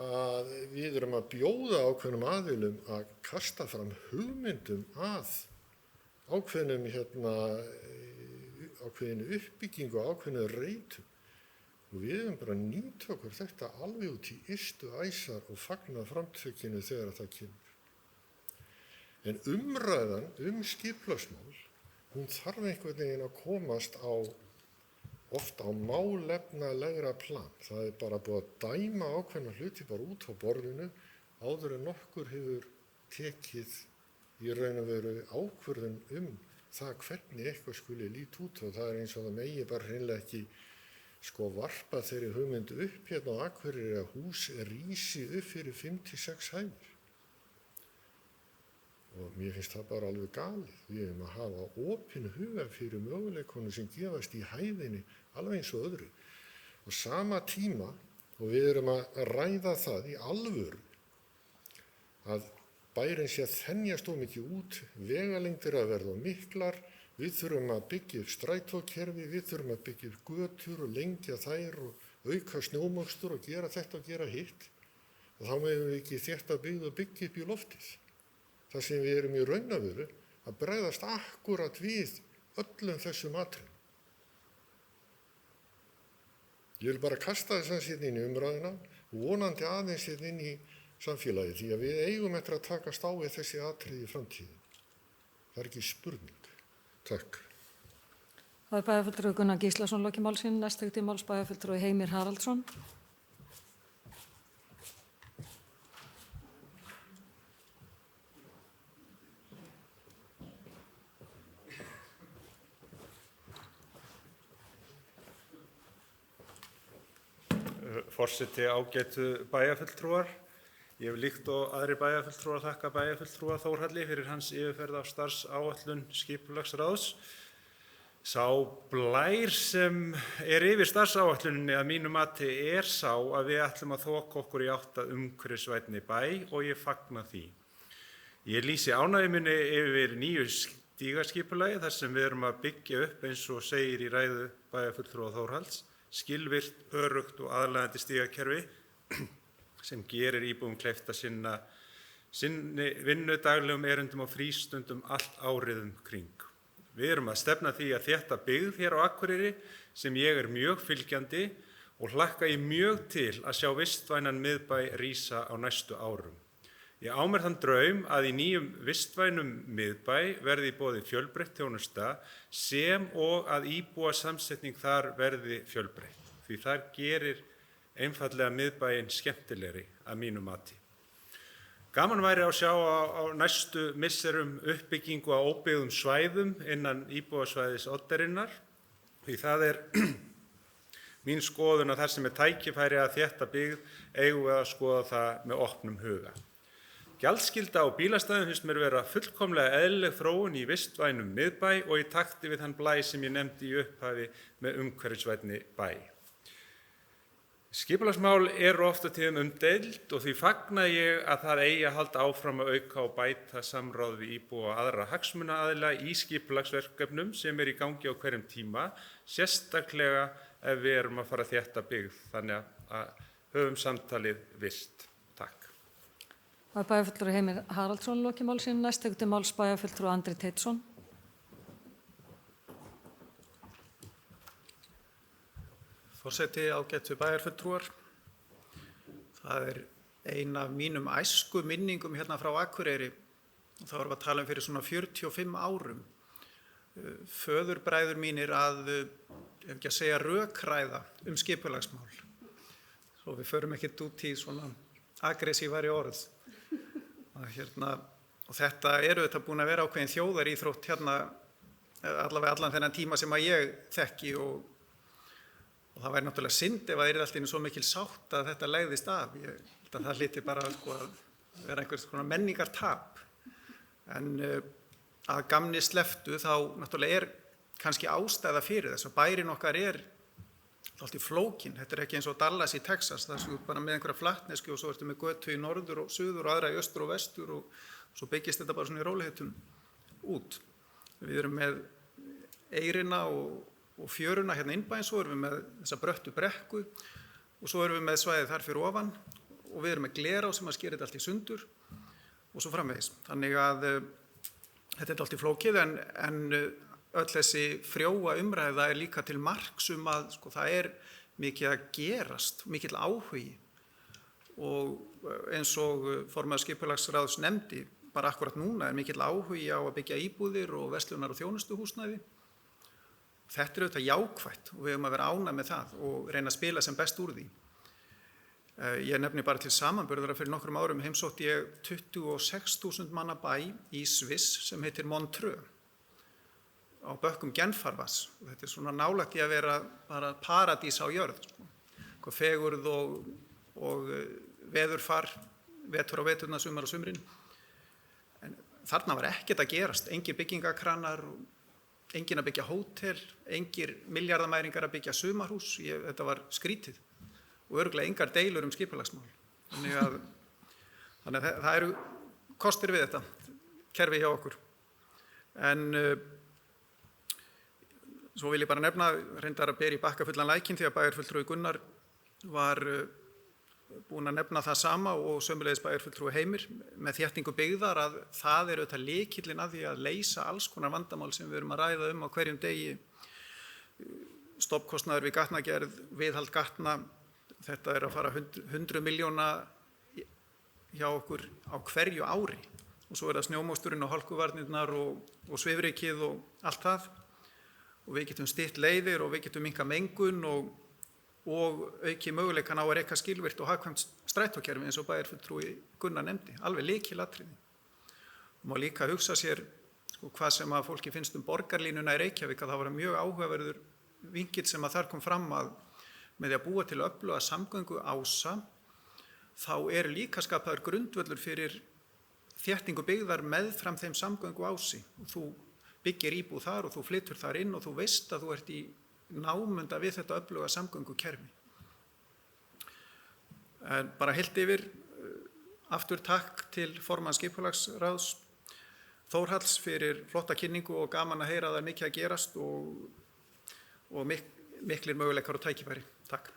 að við erum að bjóða ákveðnum aðilum að kasta fram hugmyndum að ákveðnum ákveðinu uppbyggingu og ákveðinu reytum. Og við erum bara að nýta okkur þetta alveg út í ystu æsar og fagna framtökinu þegar það kemur. En umræðan skipulagsmál, hún þarf einhvern veginn að komast oft á málefnalegra plan. Það er bara búið að dæma ákveðna hluti bara út á borðinu áður en nokkur hefur tekið í raun og veru ákvörðun það hvernig eitthvað skuli líta út og það er eins og það megi bara hreinlega ekki varpa þeirri hugmyndu upp hérna á Akureyri að hús rísi upp fyrir 5-6 hæðir. Og mér finnst það bara alveg galið. Við erum að hafa opinn huga fyrir möguleikunum sem gefast í hæðinni alveg eins og öðru. Og sama tíma, og við erum að ræða það í alvöru, að bærinn sé að þenjast of mikið út, vegalengdir að verða miklar, við þurfum að byggja upp strætókerfi, við þurfum að byggja upp götur og lengja þær og auka snjómokstur og gera þetta og gera hitt. Og þá megum við ekki þétta byggð og byggja upp í loftið. Það sem við erum í raun og veru að bregðast akkurat við öllum þessum atriðum. Ég vil bara kasta þess inn í umræðuna og vonandi aðeins inn í samfélagið því að við eigum eftir að takast á við þessi atriði í framtíðin. Það er ekki spurning. Takk. Það er bæjarfulltrúi Gunnar Gíslason lokið máls sín, næst til máls bæjarfulltrúi Heimir Haraldsson. Forseti, ágætu bæjarfulltrúar. Ég hef líkt og aðrir bæjarfulltrúar þakka bæjarfulltrúa Þórhalli fyrir hans yfirferð af starfsáætlun skipulagsráðs. Sá blær sem er yfir starfsáætluninni að mínu mati er sá að við ætlum að þoka okkur í átt að umhverfisvænni bæ og ég fagna því. Ég lýsi ánægju minni yfir nýju stígaskipulagi þar sem við erum að byggja upp eins og segir í ræðu bæjarfulltrúa Þórhalls, skilvirkt, öruggt og aðlaðandi stígakerfi sem gerir íbúum kleift að sinni vinnu daglegum erindum og frístundum allt árið kring. Við erum að stefna því að þétta byggð hér á Akureyri sem ég er mjög fylgjandi og hlakka ég mjög til að sjá vistvænan miðbæ rísa á næstu árum. Ég á mér þann draum að í nýjum vistvænum miðbæ verði í boði fjölbreytt þjónusta sem og að íbúasamsetning þar verði fjölbreytt. Því þar gerir einfallega miðbæinn skemmtilegri að mínu mati. Gaman væri að sjá á næstu misserum uppbyggingu á óbyggðum svæðum innan íbúasvæðis Oddarinnar. Því það er mín skoðun að þar sem er tækifæri að þétta byggð eigum við að skoða það með opnum huga. Gjaldskylda á bílastæðum finnst mér vera fullkomlega eðlileg þróun í vistvænum miðbæ og í takti við þann blæ sem ég nefndi í upphafi með umhverfisvænni bæ. Skipulagsmál eru oft á tíðum umdeild og því fagna ég að það eigi að halda áfram að auka og bæta samráð við íbúa og aðra hagsmunaaðila í skipulagsverkefnum sem er í gangi á hverjum tíma, sérstaklega ef við erum að fara að þétta byggð, þannig að höfum samtalið virkt. Takk. Það er bæjarfulltrúi Heimir Haraldsson lokið máls sín, næst til máls bæjarfulltrúi Andri Teitsson. Forseti, ágætu bæjarfulltrúar. Það er ein af mínum æsku minningum hérna frá Akureyri. Þá erum við að tala fyrir svona 45 árum. Föðurbræður mínir að, ef ekki að segja, rökræða skipulagsmál. svo við förum ekkert út í svona aggressívari orð. Og þetta þetta búin að vera ákveðin þjóðaríþrótt hérna allavega allan þennan tíma sem að ég þekki og það væri náttúrulega synd ef það yrði allt í einu svo mikil sátt að þetta legðist af. Ég held að það hlyti bara sko, að vera einhvers konar menningartap. En að gamni sleftu þá náttúrulega kannski ástæða fyrir þess að bærinn okkar alltaf flókin. Þetta ekki eins og Dallas í Texas, það er bara með einhverja flatnesku og svo ertu með götu í norður og suður og aðra í östur og vestur og svo byggist þetta bara svona í rólegheitum út. Við erum með eyrina og fjöruna hérna innbæinn, svo erum við með þessa bröttu brekku og svo erum við með svæðið þar fyrir ofan og við erum með glerá sem að skera þetta allt í sundur og svo framvegis. Þannig að þetta allt í flókið en öll þessi frjóa umræða líka til marks að sko, það mikið að gerast, mikill áhugi og eins og formaður skipulagsráðs nefndi, bara akkurat núna mikill áhugi á að byggja íbúðir og verslunar- og þjónustuhúsnæði. Þetta auðvitað jákvætt og við höfum að vera ánægð með það og reyna að spila sem best úr því. Ég nefni bara til samanburðar að fyrir nokkrum árum heimsótti ég 26.000 manna bæ í Sviss sem heitir Montreux á bökkum Genfarvatns. Þetta svona nálægt í að vera bara paradís á jörð. Sko. Fegurð og veðurfar, vetur á veturna, sumar á sumrin. En þarna var ekkert að gerast, engir byggingakranar, engin að byggja hótel, engir milljarðamæringar að byggja sumarhús. Þetta var skrítið og örugglega engar deilur skipulagsmál. Þannig að það eru kostir við þetta kerfi hjá okkur. En svo vil ég bara nefna, reyndar að bera í bakka fullan lækinn því að bæjarfulltrúi Gunnar var búinn að nefna það sama og sömuleiðis bæjarfulltrúi Heimir með þéttingu byggðar að það auðvitað lykillinn að því að leysa alls konar vandamál sem við erum að ræða á hverjum degi. Stofnkostnaður við gatnagerð, viðhald gatna, þetta að fara 100 milljóna hjá okkur á hverju ári og svo það snjómósturinn og hálkuvarnirnar og svifrykið og allt það. Og við getum stytt leiðir og við getum minnkað mengun og auki möguleikann á að reka skilvirkt og hagkvæmt strætókerfi eins og bæjarfulltrúi Gunnar nefndi, alveg lykilatriði. Má líka hugsa sér hvað sem að fólki finnst borgarlínuna í Reykjavík að það var mjög áhugaverður vinkill sem að þar kom fram að með því að búa til öfluga samgöngu ása þá líka skapaður grundvöllur fyrir þéttingu byggðar meðfram þeim samgöngu ási og þú byggir íbúð þar og þú flytur þar inn og þú veist að þú ert í námunda við þetta öfluga samgöngukerfi. En bara heilt yfir, aftur takk til formanns skipulagsráðs Þórhalls fyrir flotta kynningu og gaman að heyra að það mikið að gerast og miklir möguleikar og tækifæri. Takk.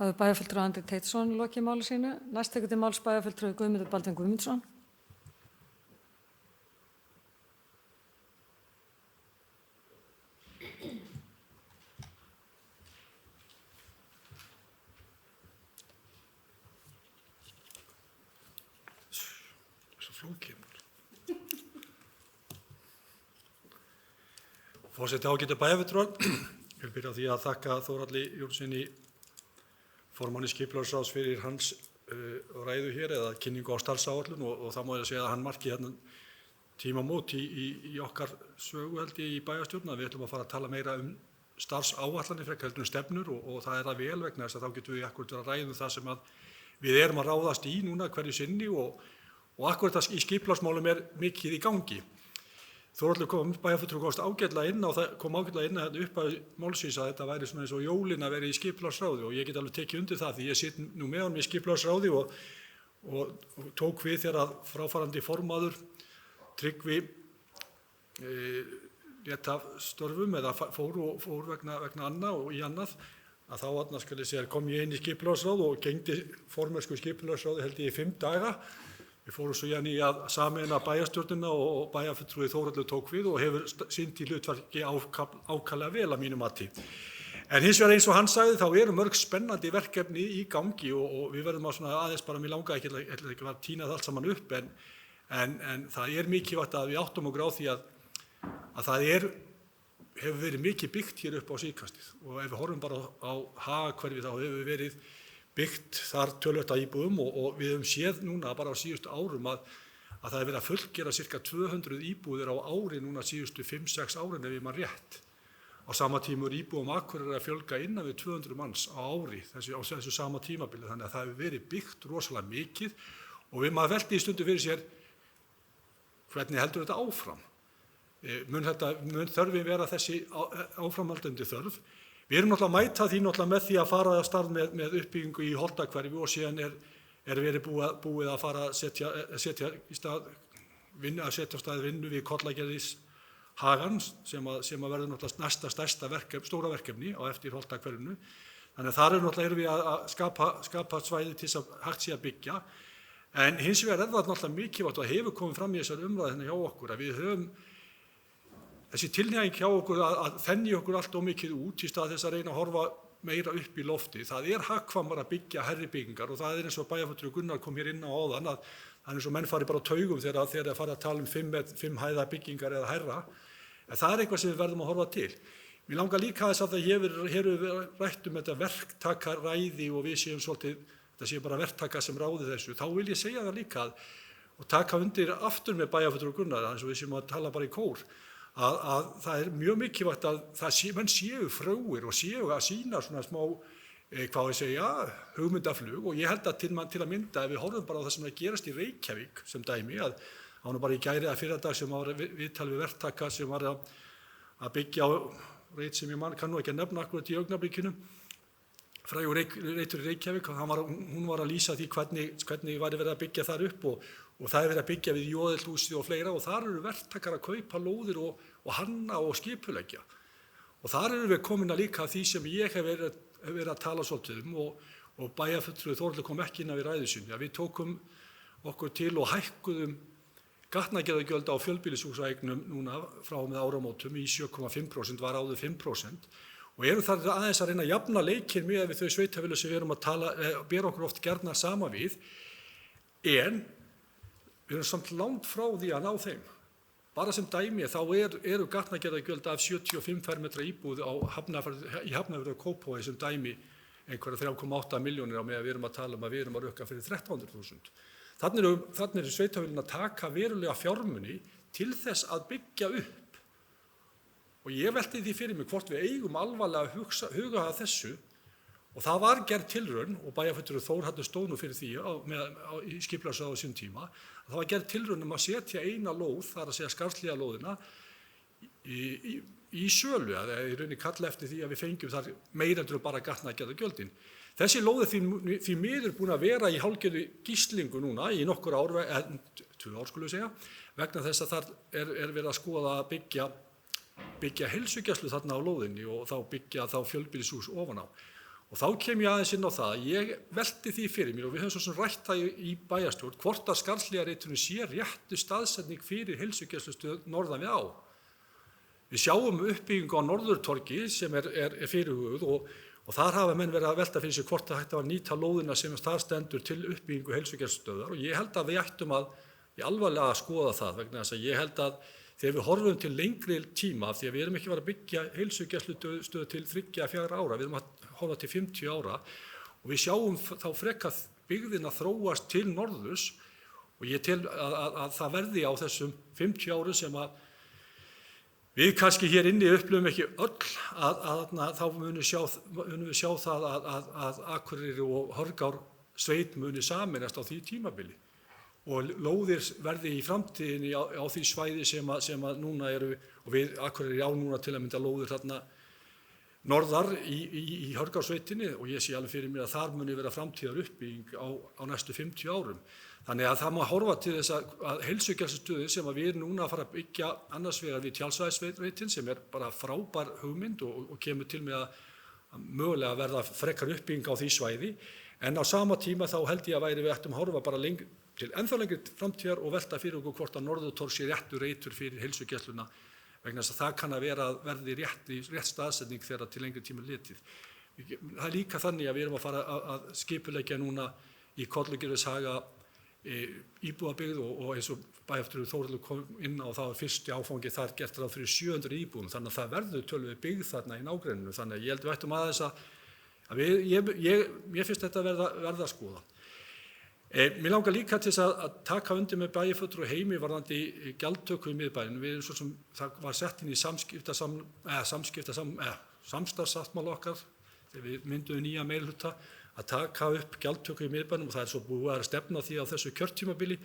Það bæjarfulltrúi Andri Teitsson lokið máli sínu. Næst tekur til máls bæjarfulltrúi Guðmundur Baldvin Guðmundsson. Forseti ágætu bæjarfulltrúar, ég vil byrja á því að þakka Þórhalli Jónssyni formanni skipulagsráðs fyrir hans ræðu hér eða kynningu á starfsáætlun og það má ég segja að hann marki hérna tímamót í okkar sögu held ég í bæjarstjórn að við ætlum að fara að tala meira starfsáætlanir frekar heldur stefnur og það það vel vegna þess að þá getum við akkúrat að ræða það sem að við erum að ráðast í núna hverju sinni og akkúrat í skipulagsmálum mikið í gangi. Þórhallur bæjarfulltrúi komst ágætlega inn á það, kom ágætlega inn að upp að málsins að þetta væri svona eins og jólin að vera í skipulagsráði og ég get alveg tekið undir það því ég sitt nú með honum í skipulagsráði og tók við þegar fráfarandi formaður Tryggvi lét af störfum eða fór vegna annað og í annað að þá kom ég inn í skipulagsráð og gegndi formennsku skipulagsráði held ég í 5 daga. Við fórum svo í að sameina bæjarstjórnina og bæjarfulltrúi Þórhallur tók við og hefur sinnt í hlutverki ákaflega vel að mínu mati. En hins vegar eins og hann sagði þá eru mörg spennandi verkefni í gangi og við verðum aðeins bara mér langa ekki að tína það allt saman upp en það mikilvægt að við áttum okkur á því að það hefur verið mikið byggt hér upp á síðkastið og ef við horfum bara á Hagahverfi þá hefur verið byggt þar töluvert af íbúðum og við höfum séð núna bara á síðustu árum að það er verið að fullgera cirka 200 íbúðir á ári núna síðustu 5-6 árin ef ég man rétt. Á sama tíma íbúðum Akureyrar að fjölga innan við 200 manns á ári á þessu sama tímabili, þannig að það hefur verið byggt rosalega mikið og maður velti í stundu fyrir sér hvernig heldur þetta áfram. Mun þörfin vera þessi áframhaldandi þörf? Við erum náttúrulega að mæta því með því að fara að stað með uppbyggingu í Holtahverfi og síðan er verið búið að fara að setja á stað vinnu við Kollagerðishagann sem verður náttúrulega næsta stærsta stóra verkefni á eftir Holtahverfinu. Þannig að þar erum við að skapa svæði til þess að hægt sé að byggja. En hins vegar það náttúrulega mikilvægt og það hefur komið fram í þessari umræðu hjá okkur að við höfum þessi tilhneiging hjá okkur að þenja okkur allt of mikið út í stað þess að reyna að horfa meira upp í lofti. Það er hagkvæmara að byggja hærri byggingar og það er eins og bæjarfulltrúi Gunnar kom hér inn á áðan að það er eins og menn fari bara á taugum þegar það fara að tala um 5 hæða byggingar eða hærra. En það er eitthvað sem við verðum að horfa til. Mér langar líka þess að það hér við rætt þetta verktakaræði og við séum svolítið, þetta séu bara verktaka sem ráði þessu. Þá vil ég segja það líka og taka undir aftur með bæjarfulltrúi Gunnar eins og við séum að tala bara í kór. Að það er mjög mikilvægt að menn séu frjóir og séu að sýna svona smá, hugmyndaflug og ég held að til að mynda ef við horfum bara á það sem er að gerast í Reykjavík sem dæmi að hann bara í gæri að fyrradag sem var viðtal við verktaka sem var að byggja á reit sem ég kann nú ekki að nefna akkurat í augnablikinu, frægur reitur í Reykjavík, hún var að lýsa því hvernig væri verið að byggja þar upp og það er verið að byggja við Jóðelhúsið og fleira og þar eru verktakar að kaupa lóðir og hanna og skipuleggja. Og þar eru við komin að líka því sem ég hef verið að tala svolítið og bæjarfulltrúi Þórhallur kom ekki inn á í ræðu sinni. Við tókum okkur til og hækkuðum gatnagerðargjöld á fjölbýlishúsaeignum núna frá með áramótum í 7,5%, var áður 5% og erum þar aðeins að reyna að jafna leikinn með við þau sveitarfélög sem við erum að bera okkur oft gjarna sama við en við erum samt langt frá því að ná þeim. Bara sem dæmi þá eru gatnagerðargjöld af 75 fermetra íbúð í Hafnarfirði og Kópavogi sem dæmi einhverja 3,8 milljónir á meðan við erum að tala að við erum að rukka fyrir 1300.000. Þannig eru sveitarfélögin að taka verulega fjármuni til þess að byggja upp. Og ég velti því fyrir mig hvort við eigum alvarlega að huga að þessu og það var gerð tilraun og bæjarfulltrúi Þórhallur stóð nú fyrir því í skipulagsráði á sínum tíma að það var gerð tilraun að setja eina lóð, það að segja Skarðshlíðar lóðina í sölu eða í rauninni kalla eftir því að við fengjum þar meira en bara gatnagerðargjöldin. Þessi lóð er því miður búin að vera í hálfgerðu gíslingu núna í nokkur ár, 2 ár skulum við segja, vegna þess að þar er verið að skoða að byggja heilsugæslu þarna á lóðinni og þá byggja fjölbýlishús ofan á. Og þá kem ég aðeins inn á það að ég velti því fyrir mér og við höfum svo sem rætt það í bæjarstjórn hvort að Skarðshlíðarreiturinn sé réttu staðsetning fyrir heilsugæslustöð norðan við á. Við sjáum uppbyggingu á Norðurtorgi sem er fyrirhuguð og þar hafa menn verið að velta fyrir sig hvort það hægt að nýta lóðina sem þar stendur til uppbyggingu heilsugæslustöðar og ég held að við ættum alvarlega að skoða það vegna þess að ég held að þegar við horfum til lengri tíma því að við erum ekki að fara að byggja heilsugæslustöð til 3-4 ára, við erum að horfa til 50 ára og við sjáum þá frekar byggðina þróast til norðurs og ég tel að það verði á þessum 50 árum sem að við kannski hér inni upplifum ekki öll þá munum við sjá það að Akureyri og Hörgársveit muni sameinast á því tímabili og lóðir verði í framtíðinni á því svæði sem að núna eru og við Akureyri á núna til að mynda lóðir þarna norðar í Hörgársveitinni og ég sé alveg fyrir mér að þar muni vera framtíðar uppbygging á næstu 50 árum. Þannig að það má horfa til þess að heilsugæslustöðin sem að við erum núna að fara að byggja annars vegar við Tjaldsvæðisveitin sem er bara frábær hugmynd og kemur til með að mögulega verða frekar uppbygging á því svæði en á sama tíma þá held ég að við ættum að horfa bara til ennþá lengri framtíðar og velta fyrir okkur hvort að Norðurtorg sé réttur reitur fyrir heilsugæsluna vegna þess að það kann að vera að verði rétt staðsetning þegar til lengri tíma litið. Það er líka þannig að við erum að fara að skipuleggja núna í Kollagerðishaga íbúðabyggð og eins og bæjarfulltrúi Þórhallur kom inn á það fyrsti áfangi þar gert ráð fyrir 700 íbúðum þannig að það verður töluvert byggð þarna í nágrenninu þannig að ég held við ættum aðeins að Mér finnst þetta verða að skoða. Mér langar líka til þess að taka undir með bæjarfulltrúa Heimi varðandi gjaldtöku í miðbænum. Það var sett inn í samstarfssáttmála okkar þegar við mynduðum nýja meirihluta að taka upp gjaldtöku í miðbænum og það svo búið að stefna því á þessu kjörtímabili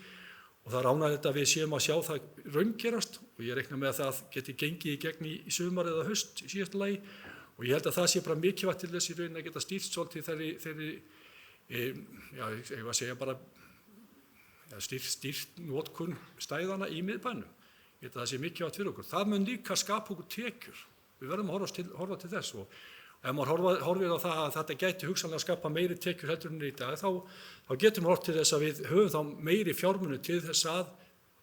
og það er ánægjulegt að við séum að sjá það raungerast og ég reikna með að það geti gengið í gegn í sumar eða haust í síðasta lagi og ég held að það sé bara mikilvægt til þess í rauninni að geta stýrt svolítið þeirri ég var að segja bara stýrt notkun stæðana í miðbænum. Ég held að það sé mikilvægt fyrir okkur. Það mun líka skapa okkur tekjur. Við verðum að horfa til þess og ef maður horfir á það að þetta gæti hugsanlega skapa meiri tekjur heldur en í dag þá getum við horft til þess að við höfum þá meiri fjármuni til þess að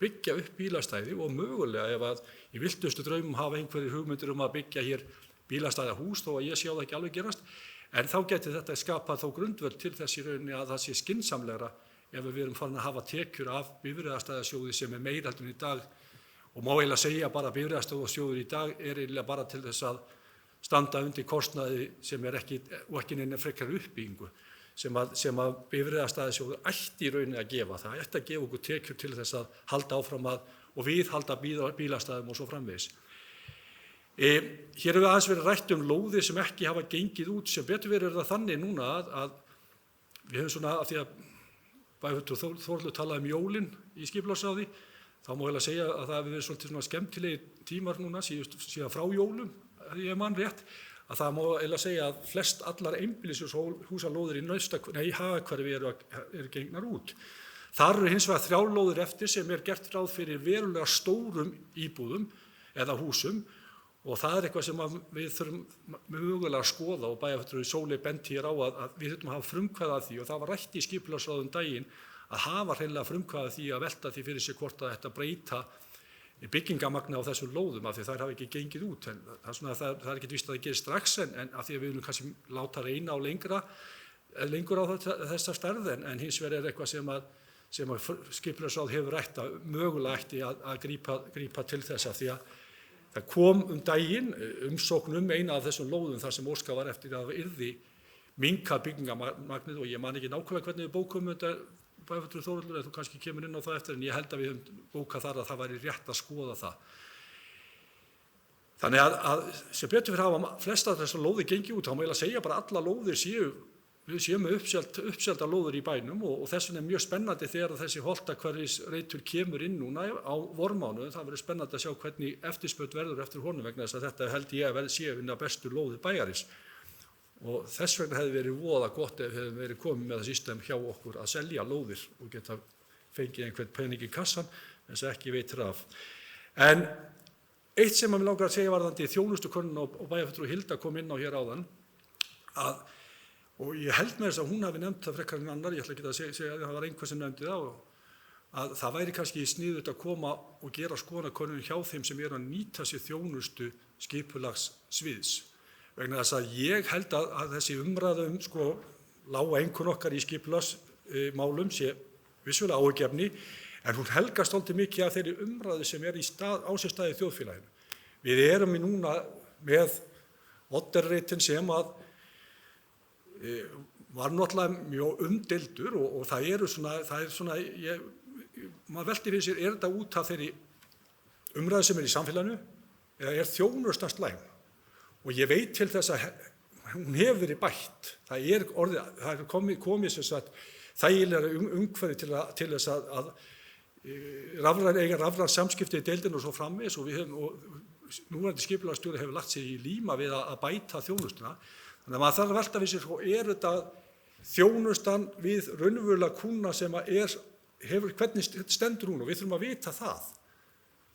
byggja upp bílastæði og mögulega ef að í viltustu draumum hafa einhverjir hugmyndir að byggja hér bílastæðahús þó að ég sé á það ekki alveg gerast en þá geti þetta skapað þó grundvöll til þess í rauninni að það sé skynsamlegra ef við erum farin að hafa tekjur af bifreiðastæðasjóði sem meira heldur en í dag og má eiginlega segja bara að bifreiðastæðasjóður í dag eiginlega bara til þess að standa undir kostnaði sem ekki neina frekar uppbyggingu sem að bifreiðastæðasjóður ætti í rauninni að gefa. Það ætti að gefa okkur tekjur til þess að halda áfram og viðhalda bílastæðum og svo framvegis. Hér hefur aðeins verið rætt lóðir sem ekki hafa gengið út sem betur verið það þannig núna að við höfum svona af því að bæjarfulltrúi Þórhallur talaði jólin í skipulagsráði þá má eiginlega segja að það hefur verið svolítið svona skemmtilegi tímar núna síðan frá jólum ég man rétt að það má eiginlega segja að flest allar einbýlishúsalóðir í Hagahverfi eru gengnar út. Þar eru hins vegar 3 lóðir eftir sem gert ráð fyrir verulega stórum íbúðum eða húsum og það eitthvað sem við þurfum mögulega að skoða og bæjarfulltrúi Sóley benti hér á að við þurfum að hafa frumkvæði að því og það var rætt í skipulagsráði daginn að hafa hreinlega frumkvæði að því að velta því fyrir sig hvort að þetta breyta byggingamagni á þessum lóðum af því þær hafa ekki gengið út. Það er ekki víst að það gerir strax en af því að við viljum kannski láta reyna á lengur á þessa stærð en hins vegar eitthvað sem skipulagsráð hefur rætt að mögulega ætti að grípa til þess af því að það kom daginn umsókn eina af þessum lóðum þar sem óskað var eftir að yrði minnkað byggingamagnið og ég man ekki nákvæmlega hvernig við bókum þetta bæjarfulltrúi Þórhallur eða þú kannski kemur inn á það eftir en ég held að við höfum bókað þar að það væri rétt að skoða það. Þannig að sem betur fyrir hafa flest af þessar lóðir gengið út þá má ég segja bara alla lóðir við séum með uppseldar lóðir í bænum og þess vegna mjög spennandi þegar þessi Holtahverfisreitur kemur inn núna á vormánuðum. Það verður spennandi að sjá hvernig eftirspurn verður eftir honum vegna þess að þetta held ég að séu eina bestu lóðir bæjarins. Og þess vegna hefði verið voða gott ef hefði verið komið með það system hjá okkur að selja lóðir og geta fengið einhvern pening í kassan en þess að ekki veitir af. En eitt sem mig langar að segja varðandi þjónustukönnun og bæjarfulltrúi Hilda kom inn á hér áðan og ég held með þess að hún hafi nefnt það frekar en annar, ég ætla ekki að segja að það var einhver sem nefndi það að það væri kannski sniðugt að koma og gera skoðanakönnun hjá þeim sem að nýta sér þjónustu skipulagssviðs. Vegna þess að ég held að þessi umræða lága einhvern okkar í skipulagsmálum sé vissulega áhyggjuefni en hún helgast dálítið mikið af þeirri umræðu sem á sér stað í þjóðfélaginu. Við erum núna með Odderreitinn sem að var náttúrulega mjög umdeildur og það er svona maður veltir fyrir sér þetta út af þeirri umræðu sem í samfélaginu eða þjónustan slæm og ég veit til þess að hún hefur verið bætt. Það er komið sem sagt þægilega umhverfi til þess að eiga rafræn samskipti í deildinu og svo framvegis og núverandi skipulagsstjóri hefur lagt sig í líma við að bæta þjónustuna. Þannig að maður þarf að velta við sér þetta þjónustan við raunverulega kúnna sem hvernig stendur hún og við þurfum að vita það.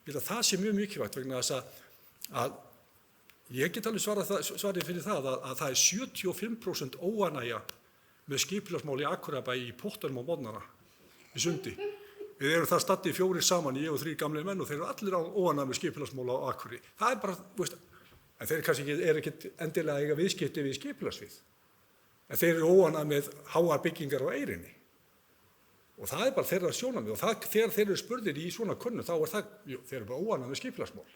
Ég held að það sé mjög mikilvægt vegna þess að ég get alveg svarið fyrir það að það er 75% óánægja með skipulagsmál í Akureyrarbæ í pottunum á morgnana í Sundi. Við erum það staddir 4 saman, ég og 3 gamlir menn og þeir eru allir óánægðir með skipulagsmál á Akureyri. Það er bara, en þeir kannski ekki endilega eiga viðskipti við skipulagssvið. En þeir eru óánægðir með háar byggingar á Eyrinni. Og það er bara þeirra sjónarmið og þegar þeir eru spurðir í svona könnun þá þeir eru bara óánægðir með skipulagsmál.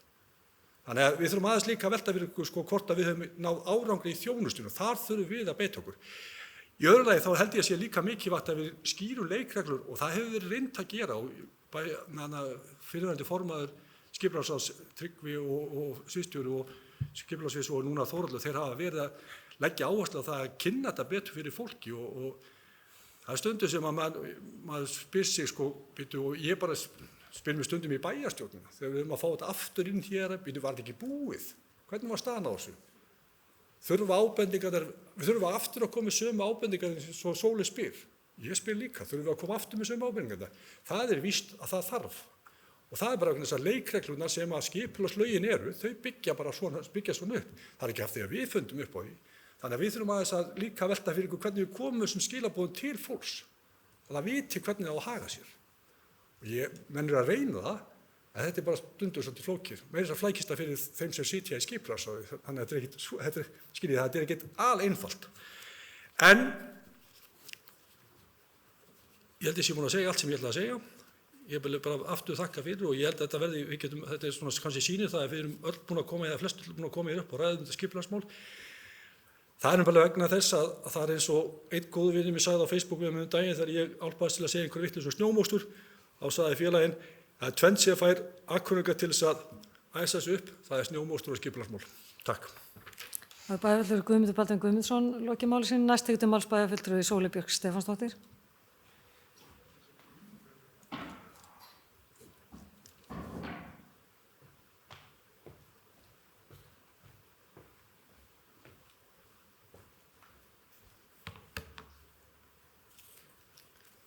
Þannig að við þurfum aðeins líka að velta fyrir okkur sko hvort að við höfum náð árangri í þjónustunum. Þar þurfum við að beita okkur. Í öðru lagi þá held ég að sé líka mikilvægt að við skýrum leikreglur og það hefur verið reynt að gera og fyrirverandi formaður skipulagsráðs Tryggvi og sviðsstjóri og skipulagssviðs og núna Þórhallur, þeir hafa verið að leggja áherslu á það að kynna þetta betur fyrir fólki og það er stundum sem að maður spyr sig sko, og ég bara spyr mig stundum í bæjarstjórnina þegar við erum að fá þetta aftur inn hér, var þetta ekki búið? Hvernig var staðan á þessu? Við þurfum aftur að koma með sömu ábendingar svo Sóli spyr. Ég spyr líka, þurfum við að koma aftur með sömu ábendingar. Það er víst að það þarf. Og það er bara þessar leikreglurnar sem að skipulagslögin eru, þau byggja svona upp. Það er ekki af því að við fundum upp á því. Þannig að við þurfum aðeins að líka velta fyrir ykkur hvernig við komum þessum skilaboðum til fólks. Að það viti hvernig það á að haga sér. Og menn að reyna það, en þetta er bara stundur svolítið flókið. Meira þess að flækista fyrir þeim sem sitja í skipulagsráði. Þannig að þetta er ekkert aleinfalt. En ég held að ég sé búin að segja allt sem ég ætla að segja. Ég vil bara aftur þakka fyrir og ég held að þetta er svona kannski sýnir það að við erum öll búin að koma eða flest búin að koma upp og ræða þetta skipulagsmál. Það er bara vegna þess að það er eins og einn góður vinur mér sagði á Facebook við daginn þegar ég álpaðist til að segja einhver vitlaus snjómokstur, þá sagði félaginn að tvennt sé að fær Akureyringa til þess að æsa þessu upp, það er snjómokstur og skipulagsmál. Takk. Það er bæjarfulltrúi Guðmundur Baldvin Guðmundsson lokið máli sínu. Næst tekur til máls bæjarfulltrúi Sóley Björk Stefánsdóttir.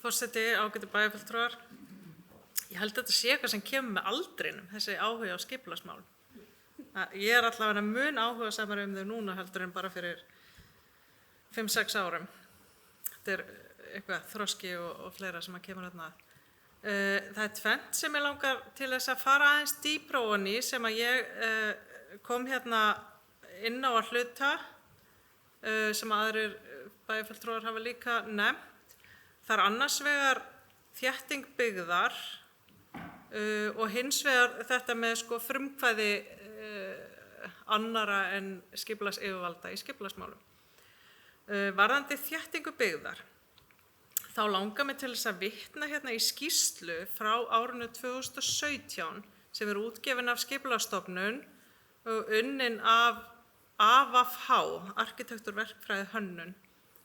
Forseti, ágætu bæjarfulltrúar. Ég held að þetta sé eitthvað sem kemur með aldrinum, þessi áhuga á skipulagsmál. Ég er allavega mun áhugasamari þau núna heldur en bara fyrir 5-6 árum. Þetta er eitthvað þroski og fleira sem að kemur þarna. Það er tvennt sem ég langar til þess að fara aðeins dýpra ofan í sem að ég kom hérna inn á að hluta sem aðrir bæjarfulltrúar hafa líka nefnt. Það er annars vegar þétting byggðar og hins vegar þetta með sko frumkvæði annara en skipulagsyfirvalda í skipulagsmálum. Varðandi þéttingu byggðar, þá langar mig til þess að vitna hérna í skýrslu frá árinu 2017 sem er útgefin af Skipulagsstofnun og unnin af AVH, Arkitektur, verkfræði, hönnun,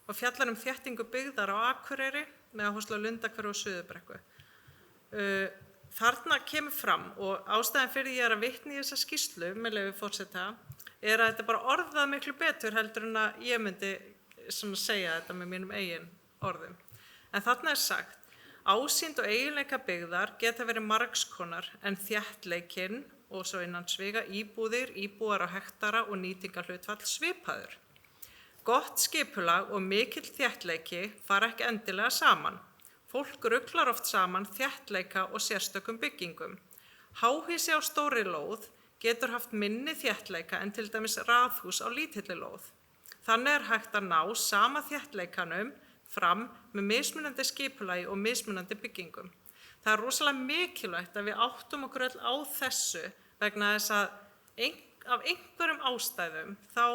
og fjallar þéttingu byggðar á Akureyri með áherslu á Lundahverfi og Suðurbrekku. Þarna kemur fram og ástæðan fyrir ég að vitna í þessa skýrslu með leyfi forseta er að þetta bara orðað miklu betur heldur en að ég myndi segja þetta með mínum eigin orðum. En þarna er sagt, ásýnd og eiginleika byggðar geta verið margskonar en þéttleikinn og svo innan sviga íbúðir, íbúar á hektara og nýtingarhlutfall svipaður. Gott skipulag og mikill þéttleiki fara ekki endilega saman. Fólk ruglar oft saman þéttleika og sérstökum byggingum. Háhýsi á stóri lóð getur haft minni þéttleika en til dæmis raðhús á lítilli lóð. Þannig er hægt að ná sama þéttleikanum fram með mismunandi skipulagi og mismunandi byggingum. Það er rosalega mikilvægt að við áttum okkur öll á þessu vegna þess að af einhverjum ástæðum þá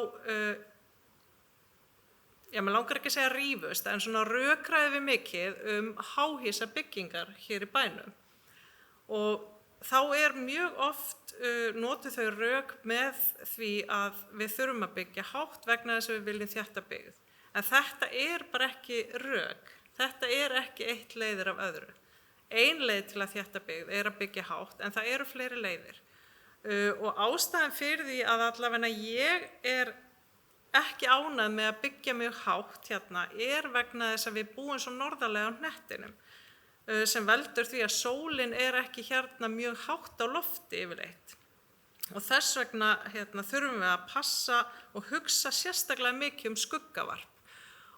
mér langar ekki að segja rífust, en svona rökræði við mikið háhýsa byggingar hér í bænum. Og þá er mjög oft notuð þau rök með því að við þurfum að byggja hátt vegna þess að við viljum þétta byggð. En þetta er bara ekki rök. Þetta er ekki eitt leiðir af öðru. Ein leið til að þétta byggð er að byggja hátt, en það eru fleiri leiðir. Og ástæðan fyrir því að allavega ég er ekki ánægð með að byggja mjög hátt hérna er vegna þess að við búum svo norðarlega á hnettinum sem veldur því að sólin er ekki hérna mjög hátt á lofti yfirleitt. Og þess vegna þurfum við að passa og hugsa sérstaklega mikið skuggavarp.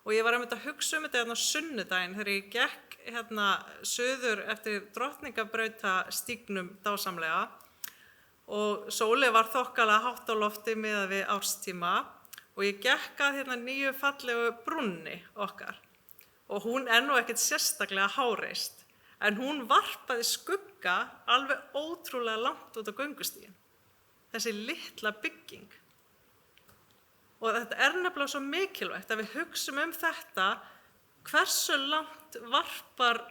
Og ég var einmitt að hugsa þetta hérna á sunnudaginn þegar ég gekk suður eftir Drottningarbrautastígnum dásamlega og sólin var þokkalega hátt á lofti miðað við árstíma. Og ég gekk að nýju fallegu brúnni okkar og hún er nú ekkert sérstaklega háreist en hún varpaði skugga alveg ótrúlega langt út á göngustíginn. þessi litla bygging. Og þetta er nefnilega svo mikilvægt að við hugsum þetta, hversu langt varpar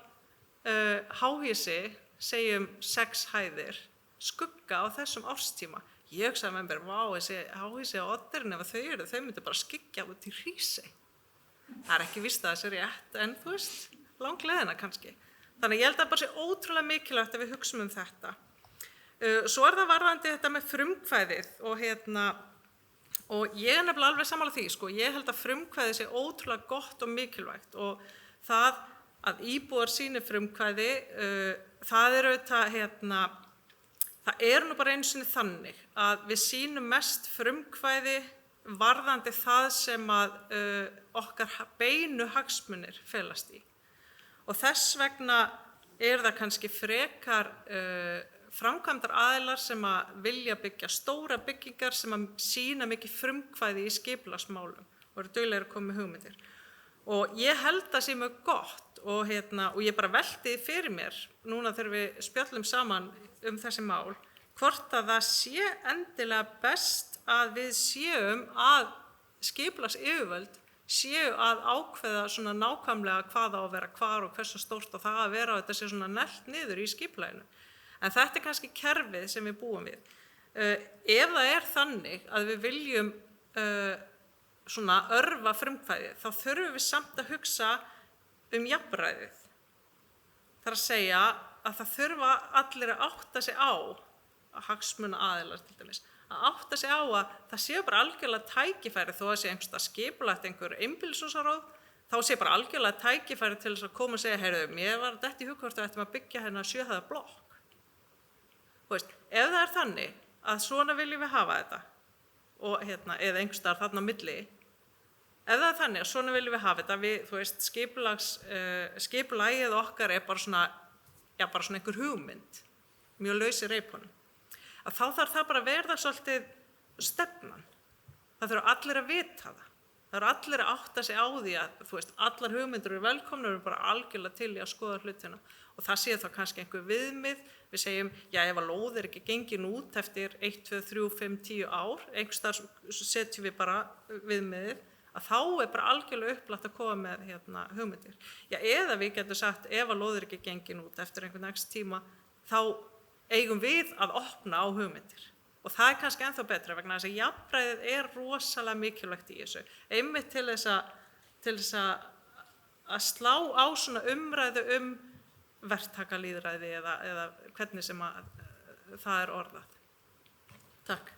háhýsi, segjum 6 hæðir, skugga á þessum árstíma. Ég hugsaði með mér, vá, þessi háhýsi á Odderinn, ef þau myndu bara skyggja út í Hrísey. Það er ekki víst að þessi rétt, en þú veist, langleiðina kannski. Þannig ég held að bara sé ótrúlega mikilvægt að við hugsum þetta. Svo það varðandi þetta með frumkvæðið og ég er nefnilega alveg sammála því, sko. Ég held að frumkvæðið sé ótrúlega gott og mikilvægt og það að íbúar sýni frumkvæði, það er auðvitað, það er nú bara einu sinni þannig að við sýnum mest frumkvæði varðandi það sem að okkar beinu hagsmunir felast í. Og þess vegna er það kannski frekar framkvæmdar aðilar sem að vilja byggja stóra byggingar sem að sýna mikið frumkvæði í skipulagsmálum og eru duglegir að koma með hugmyndir. Og ég held að sé mjög gott og ég bara velti fyrir mér núna þegar við spjöllum saman þessi mál, hvort að það sé endilega best að við séum að skipulagsyfirvöld séu að ákveða svona nákvæmlega hvað á að vera hvar og hversu stórt og það að vera og þetta sé svona neglt niður í skipulaginu. En þetta er kannski kerfið sem við búum við. Ef það er þannig að við viljum svona örva frumkvæðið, þá þurfum við samt að hugsa jafnræðið. Það er að segja að það þurfa allir að átta sig á, að hagsmunaaðilar til dæmis, að átta sig á að það séu bara algjörlega tækifæri þó að sé einhverstað skipulagt einhver einbýlishúsaröð, þá sé bara algjörlega tækifæri til þess að koma og segja, heyrðu, mér var þetta í hug hvort við ættum að byggja hérna 7 hæða blokk. Þú veist, ef það er þannig að svona viljum við hafa þetta og eða einhverstaðar þarna á milli, ef það er þannig að svona viljum við hafa þetta, þú veist, skipulagið okkar er bara svona einhver hugmynd, mjög laus í reipunum. Að þá þarf það bara að verða svolítið stefnan. Það þurfa allir að vita það. Það eru allir að átta sig á því að, þú veist, allar hugmyndir eru velkomnar og eru bara algjörlega til í að skoða hlutina. Og það sé þá kannski einhver viðmið. Við segjum, já, ef að lóð er ekki gengin út eftir 1, 2, 3, 5, 10 ár, einhvers staðar setjum við bara viðmiðið, að þá er bara algjörlega upplagt að koma með hugmyndir. Já, eða við getum sagt, ef að lóð er ekki gengin út eftir einhvern x tíma, þá eigum við að opna á hugmyndir. Og það er kannski ennþá betra vegna þess að jafnræðið er rosalega mikilvægt í þessu. Einmitt til þess að slá á svona umræðu verktakalýðræði eða hvernig sem það er orðað. Takk.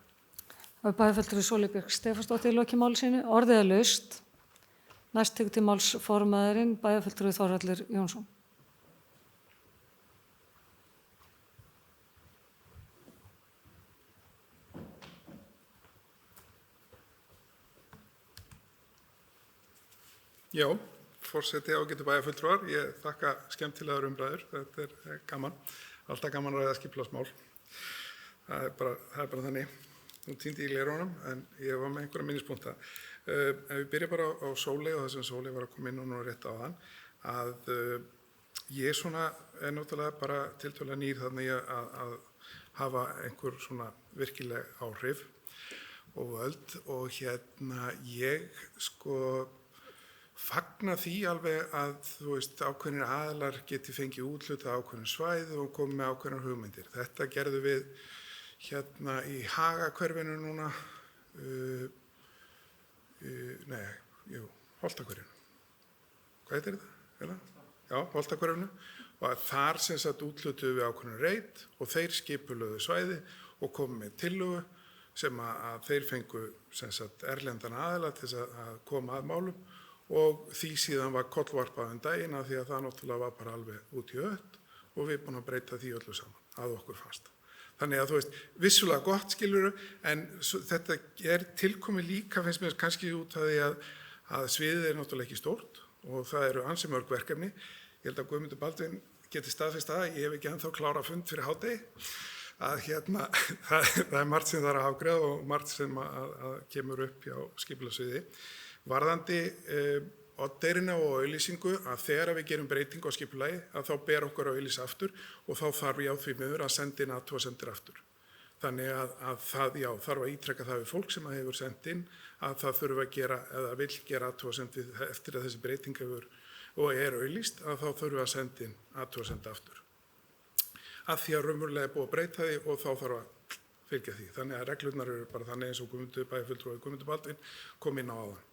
Það er bæjarfulltrúi Sóley Björk Stefánsdóttir í loki máli sínu. Orðið er laust. Næst tekur til máls formaðurinn bæjarfulltrúi Þórhallur Jónsson. Já, forseti ágætu bæjarfulltrúar, ég þakka skemmtilegar umræður, þetta er gaman, alltaf gaman að ræða skipulagsmál. Það er bara þannig, nú týndi ég gleraugunum en ég var með einhverja minnispunkta. Ef við byrja bara á Sóley og það sem Sóley var að koma inn og nú rétt á þann, að ég svona er náttúrulega bara tiltölulega nýr þannig að hafa einhver svona virkileg áhrif og völd og ég sko fagna því alveg að þú veist ákveðnir aðilar geti fengið úthlutað ákveðnum svæði og komið með ákveðnar hugmyndir. Þetta gerðum við í Hagahverfinu núna, Holtahverfinu. Hvað heitir þetta? Já, Holtahverfinu. Og þar sem sagt úthlutuðu við ákveðnum reit og þeir skipulögðu svæði og komið með tillögu sem að þeir fengu sem sagt erlendan aðila til að koma að málum. Og því síðan var kollvarpað daginn af því að það náttúrulega var bara alveg út í ött og við erum búin að breyta því öllu saman að okkur fannst. Þannig að þú veist, vissulega gott skilurðu, en þetta er tilkomið líka finnst mér kannski út af því að sviðið er náttúrulega ekki stórt og það eru ansi mörg verkefni. Ég held að Guðmundur Baldvin geti staðfest ég hef ekki ennþá klárað fund fyrir hádegi, að það er margt sem það er að afgreiða og margt sem að kemur upp hjá skipulagssviði. Varðandi Oddeyrina og auglýsingu að þegar við gerum breytingu á skipulagi að þá ber okkur að auglýsa aftur og þá þarf ég á því miður að senda inn athugasemdir aftur. Þannig að það, já, þarf að ítreka það við fólk sem hefur sendt inn að það þurfa að gera eða vill gera athugasemd við eftir að þessi breyting hefur og auglýst að þá þurfa að senda inn athugasemd aftur. Að því að raunverulega er búið að breyta því og þá þarf að fylgja því. Þannig að reglurnar eru bara þannig eins og bæjarfulltrúi Guðmundur Baldvin kom inn á áðan.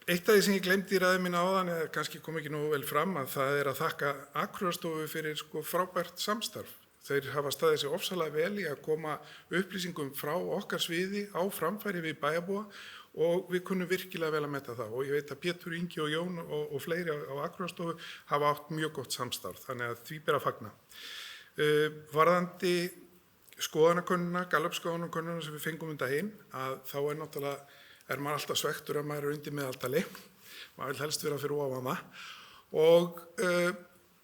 Eitt af því sem ég glemdi í ræðu mína áðan eða kannski kom ekki nógu vel fram að það er að þakka Akureyrarstofu fyrir frábært samstarf. Þeir hafa staðið sig ofsalega vel í að koma upplýsingum frá okkar sviði á framfæri við bæjarbúa og við kunnum virkilega vel að meta það og ég veit að Pétur, Ingi og Jón og fleiri á Akureyrarstofu hafa átt mjög gott samstarf, þannig að því ber að fagna. Varðandi skoðanakönnuna, Gallup-skoðanakönnuna sem við fengum daginn, að þá er maður alltaf svektur að maður undir meðaltali, maður vil helst vera fyrir ofan það og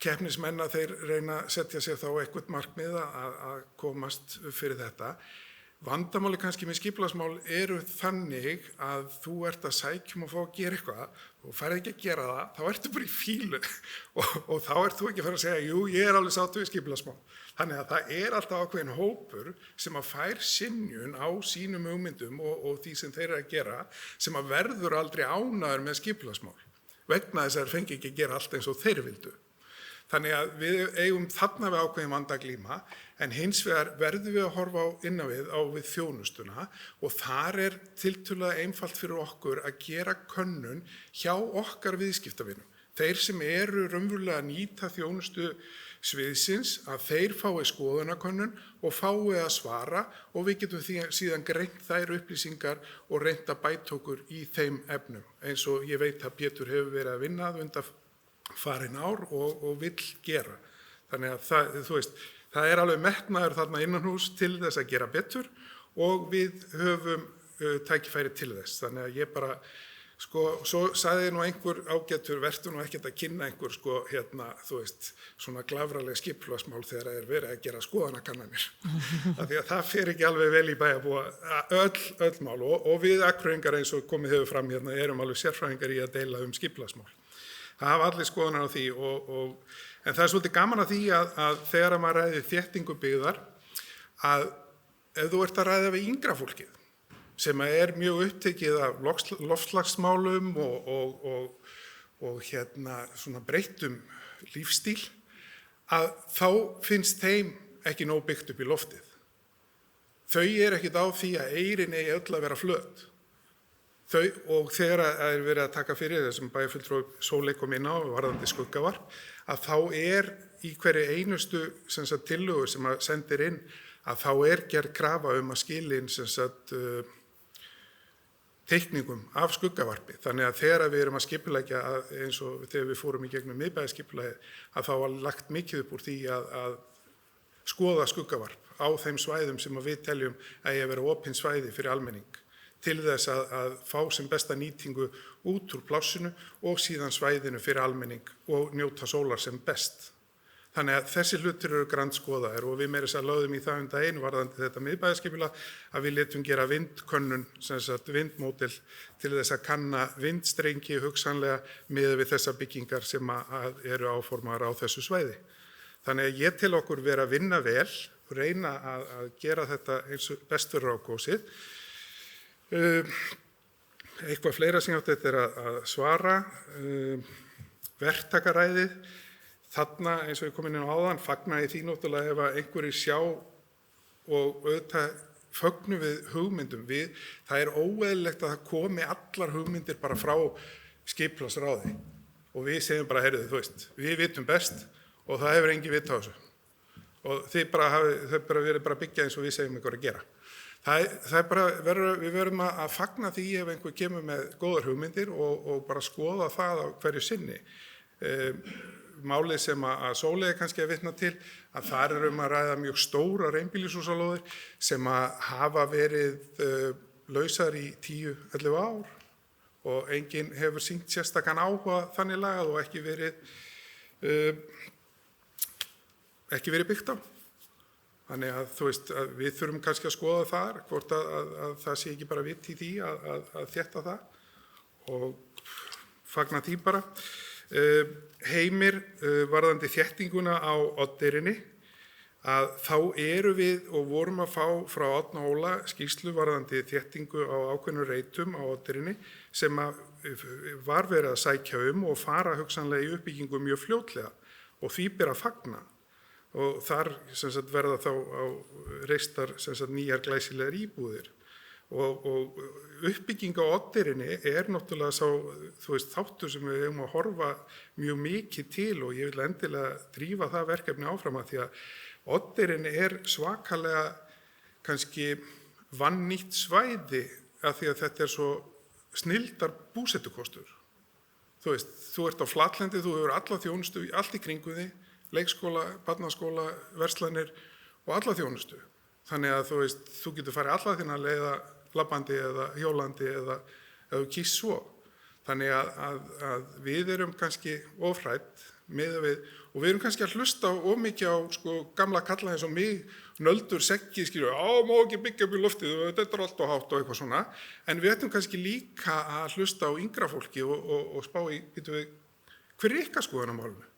keppnismenn að þeir reyna að setja sér þá eitthvað markmið að komast fyrir þetta. Vandamáli kannski með skipulagsmál eru þannig að þú ert að sækja og fá að gera eitthvað og færð ekki að gera það, þá ertu bara í fílu og þá ert þú ekki að fara að segja, jú, ég er alveg sáttur við skipulagsmál. Þannig að það er alltaf ákveðin hópur sem að fær synjun á sínum hugmyndum og því sem þeir eru að gera sem að verður aldrei ánægður með skipulagsmál vegna þess að þeir fengi ekki að gera allt eins og þeir vildu. Þannig að við eigum þarna við ákveðin vanda að glíma en hins vegar verðum við að horfa við þjónustuna og þar er tiltölulega einfalt fyrir okkur að gera könnun hjá okkar viðskiptavinum. Þeir sem eru raunverulega að nýta þjónustu sviðsins að þeir fái skoðanakönnun og fái að svara og við getum síðan greint þær upplýsingar og reynt að bæta okkur í þeim efnum. Eins og ég veit að Pétur hefur verið að vinna undanfarin ár og vill gera. Þannig að það er alveg metnaður þarna innanhús til þess að gera betur og við höfum tækifæri til þess. Þannig að ég bara, svo sagði nú einhver ágætur, vertu nú ekkert að kynna einhver, svona glafraleg skipulagsmál þegar það er verið að gera skoðanakannanir. Af því að það fer ekki alveg vel í bæjarbúa öll mál og við Akureyringar eins og komið hefur fram hérna erum alveg sérfræðingar í að deila skipulagsmál. Það hafa allir skoðunar á því en það er svolítið gaman að því að þegar maður ræðir þéttingu byggðar að ef þú ert að ræða við yngra fólkið sem er mjög upptekið af loftslagsmálum og svona breyttum lífstíl að þá finnst þeim ekki nóg byggt upp í loftið. Þau er ekkit á því að eyrin eigi öll að vera flöt. Og þegar það er verið að taka fyrir þessum bæjarfulltrúi Sóley kom inn á varðandi skuggavarp, að þá er í hverju einustu tillögu sem að sendir inn að þá er gerð krafa að skila inn teikningum af skuggavarpi. Þannig að þegar við erum að skipuleggja eins og þegar við fórum í gegnum miðbæjarskipulagið að þá var lagt mikið upp úr því að skoða skuggavarp á þeim svæðum sem við teljum að eigi að vera opin svæði fyrir almenning til þess að fá sem besta nýtingu út úr plássinu og síðan svæðinu fyrir almenning og njóta sólar sem best. Þannig að þessi hlutir eru grandskoðaðir og við meira þess að lögðum í það daginn varðandi þetta miðbæjarskipulag að við letum gera vindkönnun, vindmódel til þess að kanna vindstrengi hugsanlega miðað við þessar byggingar sem eru áformaðar á þessu svæði. Þannig að ég til okkur vera að vinna vel og reyna að gera þetta eins og best fyrir á kosið. Eitthvað fleira sem ég átti þetta er að svara, verktakaræðið, þarna eins og ég kom inn á áðan, fagna í því náttúrulega ef að einhverjir sjá og auðvitað fögnum við hugmyndum við, það er óeðlilegt að það komi allar hugmyndir bara frá skipulagsráði og við segjum bara, heyrðu, við vitum best og það hefur engin vit á þessu og þau bara verið bara byggja eins og við segjum ykkur að gera. Það er bara, við verðum að fagna því ef einhver kemur með góðar hugmyndir og bara skoða það á hverju sinni. Málið sem að Sóley kannski að vitna til, að þar að ræða mjög stórar einbýlishúsalóðir sem að hafa verið lausar í 10-11 ár og enginn hefur sýnt sérstakan áhuga þannig lagað og ekki verið byggt á. Þannig að við þurfum kannski að skoða þar hvort að það sé ekki bara vitt í því að þétta það og fagna því bara. Heimir varðandi þéttinguna á Oddeyrinni að þá eru við og vorum að fá frá Árna Óla skýrslu varðandi þéttingu á ákveðnum reitum á Oddeyrinni sem var verið að sækja og fara hugsanlega í uppbyggingu mjög fljótlega og því ber að fagna. Og þar verða þá reistar nýjar glæsilegar íbúðir. Og uppbygging á Oddeyrinni náttúrulega sá, þáttur sem við hefum að horfa mjög mikið til og ég vil endilega drífa það verkefni áfram að því að Oddeyrinni svakalega kannski vannýtt svæði að því að þetta svo snilldar búsettukostur. Þú ert á flatlendi, þú hefur alla þjónustu, allt í kringu þig, leikskóla, barnaskóla, verslanir og alla þjónustu. Þannig að þú getur farið alla þína leiða labbandi eða hjólandi eða þú kýst svo. Þannig að við erum kannski ofrætt miðað við og við erum kannski að hlusta of mikið á gamla kalla eins og mig, nöldur, seggi, má ekki byggja upp í loftið og þetta allt og hátt og eitthvað svona. En við ættum kannski líka að hlusta á yngra fólki og spá í, hver ykkar skoðun á málinu?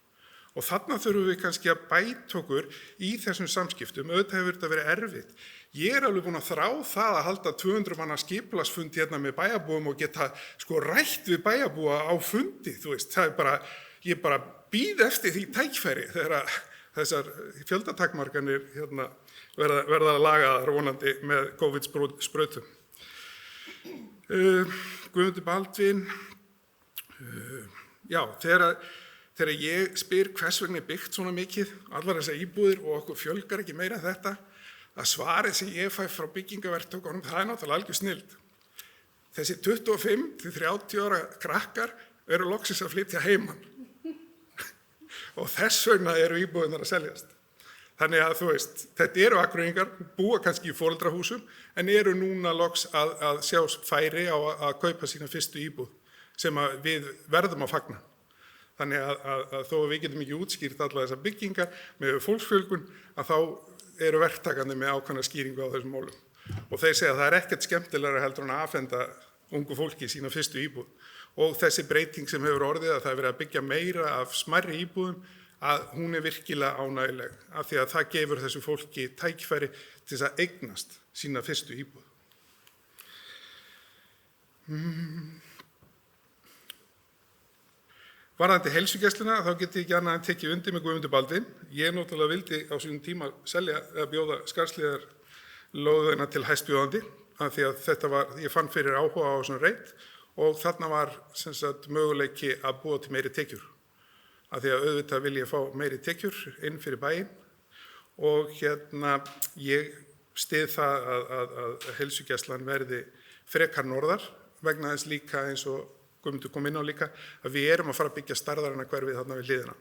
Og þarna þurfum við kannski að bæta okkur í þessum samskiptum, auðvitað hefur þetta verið erfitt. Ég alveg búin að þrá það að halda 200 manna skipulagsfund hérna með bæjarbúum og geta rætt við bæjarbúa á fundi, það bara, ég bara býð eftir því tækifæri þegar þessar fjöldatakmarkanir verða lagaðar vonandi með COVID-sprautum. Guðmundur Baldvin, já, þegar ég spyr hvers vegna byggt svona mikið, allar þessar íbúðir og okkur fjölgar ekki meira en þetta, að svarið sem ég fæ frá byggingaverktökunum, það náttúrulega algjör snilld. Þessi 25 til 30 ára krakkar eru loksins að flytja heiman. Og þess vegna eru íbúðirnar að seljast. Þannig að þetta eru Akureyringar, búa kannski í foreldrahúsum, en eru núna loks að sjá færi á að kaupa sína fyrstu íbúð, sem við verðum að fagna. Þannig að þó að við getum ekki útskýrt alla þessar byggingar með fólksfjölgun, að þá eru verktakandi með ákveðna skýringu á þessum málum. Og þeir segja að það ekki skemmtilegra heldur en að afhenda ungu fólki sína fyrstu íbúð. Og þessi breyting sem hefur orðið að það verið að byggja meira af smærri íbúðum, að hún virkilega ánægjuleg, af því að það gefur þessu fólki tækifæri til þess að eignast sína fyrstu íbúð. Varðandi heilsugæsluna, þá get ég ekki annað en tekið undir með Guðmundur Baldvin. Ég náttúrulega vildi á sínum tíma selja eða bjóða Skarðshlíðar lóðina til hæstbjóðandi, af því að ég fann fyrir áhuga á þessum reit og þarna var möguleiki að búa til meiri tekjur. Af því að auðvitað vil ég fá meiri tekjur inn fyrir bæinn og ég styð það að heilsugæslan verði frekar norðar vegna þess líka eins og Guðmundur kom inn á líka að við erum að fara að byggja stærðarinnar hverfið þarna við hliðina.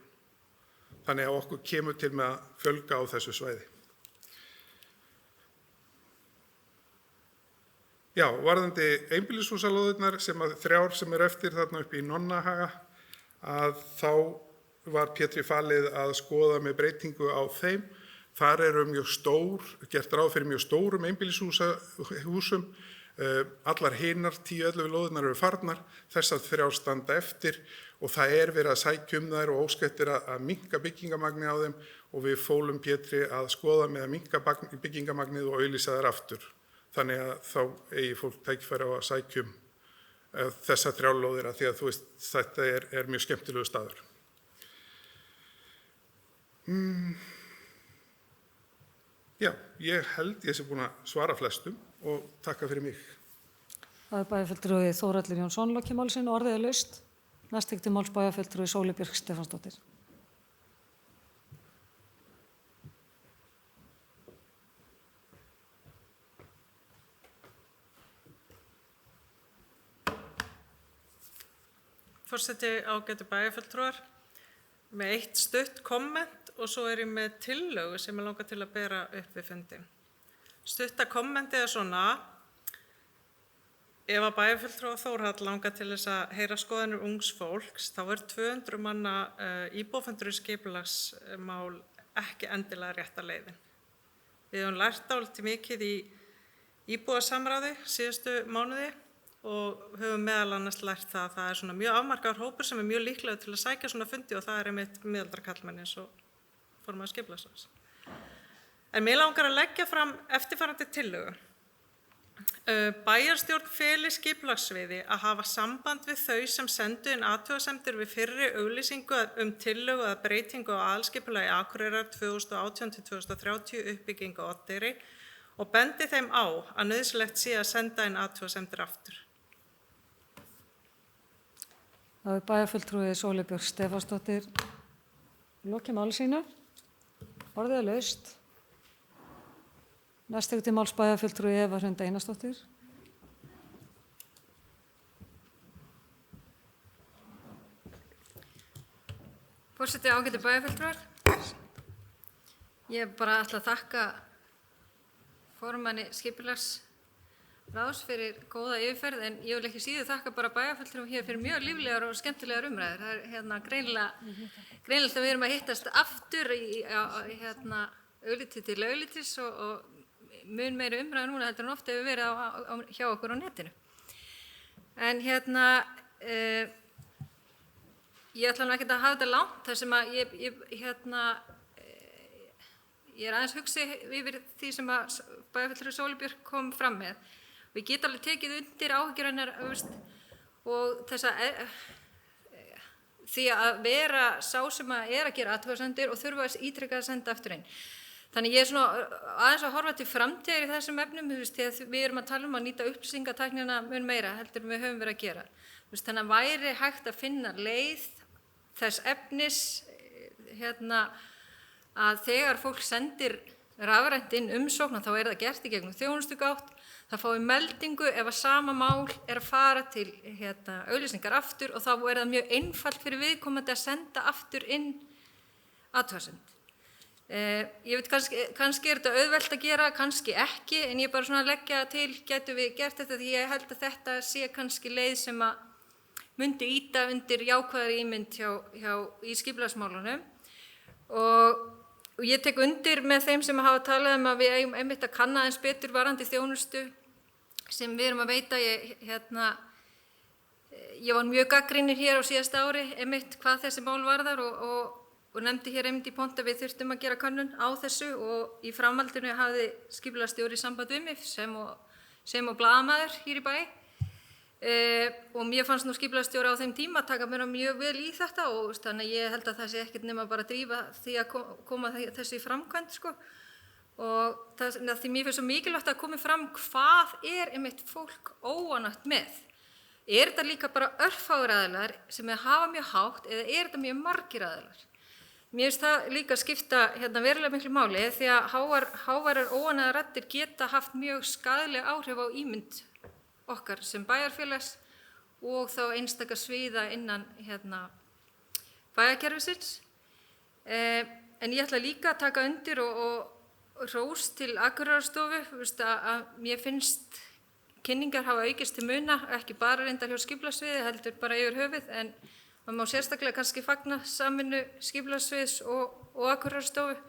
Þannig að okkur kemur til með að fjölga á þessu svæði. Já, varðandi einbýlishúsalóðirnar þrjár sem eru eftir þarna upp í Nonnahaga, að þá var Pétri falið að skoða með breytingu á þeim. Þar eru gert ráð fyrir mjög stórum einbýlishúsum. Allar hinar 10-11 lóðirnar eru farnar, þessar þrjár standa eftir og það verið að sækja þær og óskættir að minnka byggingamagni á þeim og við fólum Pétri að skoða með að minnka byggingamagnið og auglýsa þær aftur. Þannig að þá eigi fólk tækifæri á að sækja þessar þrjár lóðir að því að þetta er mjög skemmtilegu staður. Já, ég held ég sé búin að svara flestum og takka fyrir mig. Það bæjarfulltrúi Þórhallur Jónsson lokið máli sínu, orðið laust. Næst til máls bæjarfulltrúi Sóli Björk Stefánsdóttir. Forseti, ágætu bæjarfulltrúar, með eitt stutt komment og svo ég með tillögu sem langar til að bera upp við fundin. Stutta kommentið svona, ef að bæjarfulltrúa Þórhall langar til þess að heyra skoðanir ungs fólks, þá 200 manna íbúafundur skipulagsmál ekki endilega rétta leiðin. Við höfum lært dálítið mikið í íbúasamráði síðustu mánuði og höfum meðal annars lært það að það svona mjög afmarkaður hópur sem mjög líklegur til að sækja svona fundi og það einmitt miðaldra karlmenn eins og formaður skipulagsráðs. En mig langar að leggja fram eftirfarandi tillögu. Bæjarstjórn feli skipulagssviði að hafa samband við þau sem sendu inn athugasemdir við fyrri auglýsingu tillögu að breytingu á aðalskipulagi Akureyrar 2018-2030 uppbyggingu á Oddeyri og bendi þeim á að nauðsynlegt sé að senda inn athugasemdir aftur. Það er bæjarfulltrúi Sóley Björk Stefánsdóttir lokið máli sínu. Orðið er laust. Næst tekur til máls bæjarfulltrúi Eva Hrund Einarsdóttir. Forseti, ágætu bæjarfulltrúar. Ég bara ætla að þakka formanni skipulagsráðs fyrir góða yfirferð, en ég vil ekki síður þakka bara bæjarfulltrúum hér fyrir mjög líflegar og skemmtilegar umræður. Það er greinilegt að við erum að hittast aftur í augliti til auglitis og mun meiri umræðu núna heldur en oft hefur verið hjá okkur á netinu. En ég ætla nú ekkert að hafa þetta langt, þar sem að ég aðeins hugsi yfir því sem að bæjarfulltrúi Sóley Björk kom fram með. Og ég get alveg tekið undir áhyggjur hennar og því að vera sá sem að gera athugasemdir og þurfa að ítrekka að senda aftur inn. Þannig ég er svona aðeins að horfa til framtíðar í þessum efnum, þegar við erum að tala að nýta upplýsingatæknina mun meira heldur en við höfum verið að gera. Þannig að væri hægt að finna leið þess efnis að þegar fólk sendir rafrænt inn umsókn, þá er það gert í gegnum þjónustugátt, það fái meldingu ef að sama mál er að fara til auglýsingar aftur og þá er það mjög einfalt fyrir viðkomandi að senda aftur inn athugasemd. Ég veit kannski er þetta auðvelt að gera, kannski ekki, en ég bara svona leggja til, getum við gert þetta, því ég held að þetta sé kannski leið sem að myndi ýta undir jákvæðari ímynd í skipulagsmálunum og ég tek undir með þeim sem hafa talað að við eigum einmitt að kanna aðeins betur varðandi þjónustu sem við erum að veita. Ég var mjög gagnrýnir hér á síðasta ári einmitt hvað þessi mál varðar og nefndi hér einmitt í pontu að við þurftum að gera könnun á þessu og í framhaldinu hafði skipulagsstjóri samband við mig sem og blaðamaður hér í bæ og mér fannst nú skipulagsstjóri á þeim tíma að taka mér mjög vel í þetta og þannig að ég held að það sé ekkert nema bara að drífa því að koma þessu í framkvæmd og því mér finnst svo mikilvægt að komi fram hvað er einmitt fólk óánægt með. Er þetta líka bara örfáir aðilar sem hafa mjög hátt eða er þetta mjög margir aðilar? Mér finnst það líka skipta verulega miklu máli því að háværar óánægðar raddir geta haft mjög skaðleg áhrif á ímynd okkar sem bæjarfélags og þá einstaka sviða innan bæjarkerfisins. En ég ætla líka að taka undir og hrós til Akureyrarstofu að mér finnst kynningar hafa aukist til muna, ekki bara reyndar hjá skipulagssviði heldur bara yfir höfuð, en maður má sérstaklega kannski fagna samvinnu skipulagssviðs og Akureyrarstofu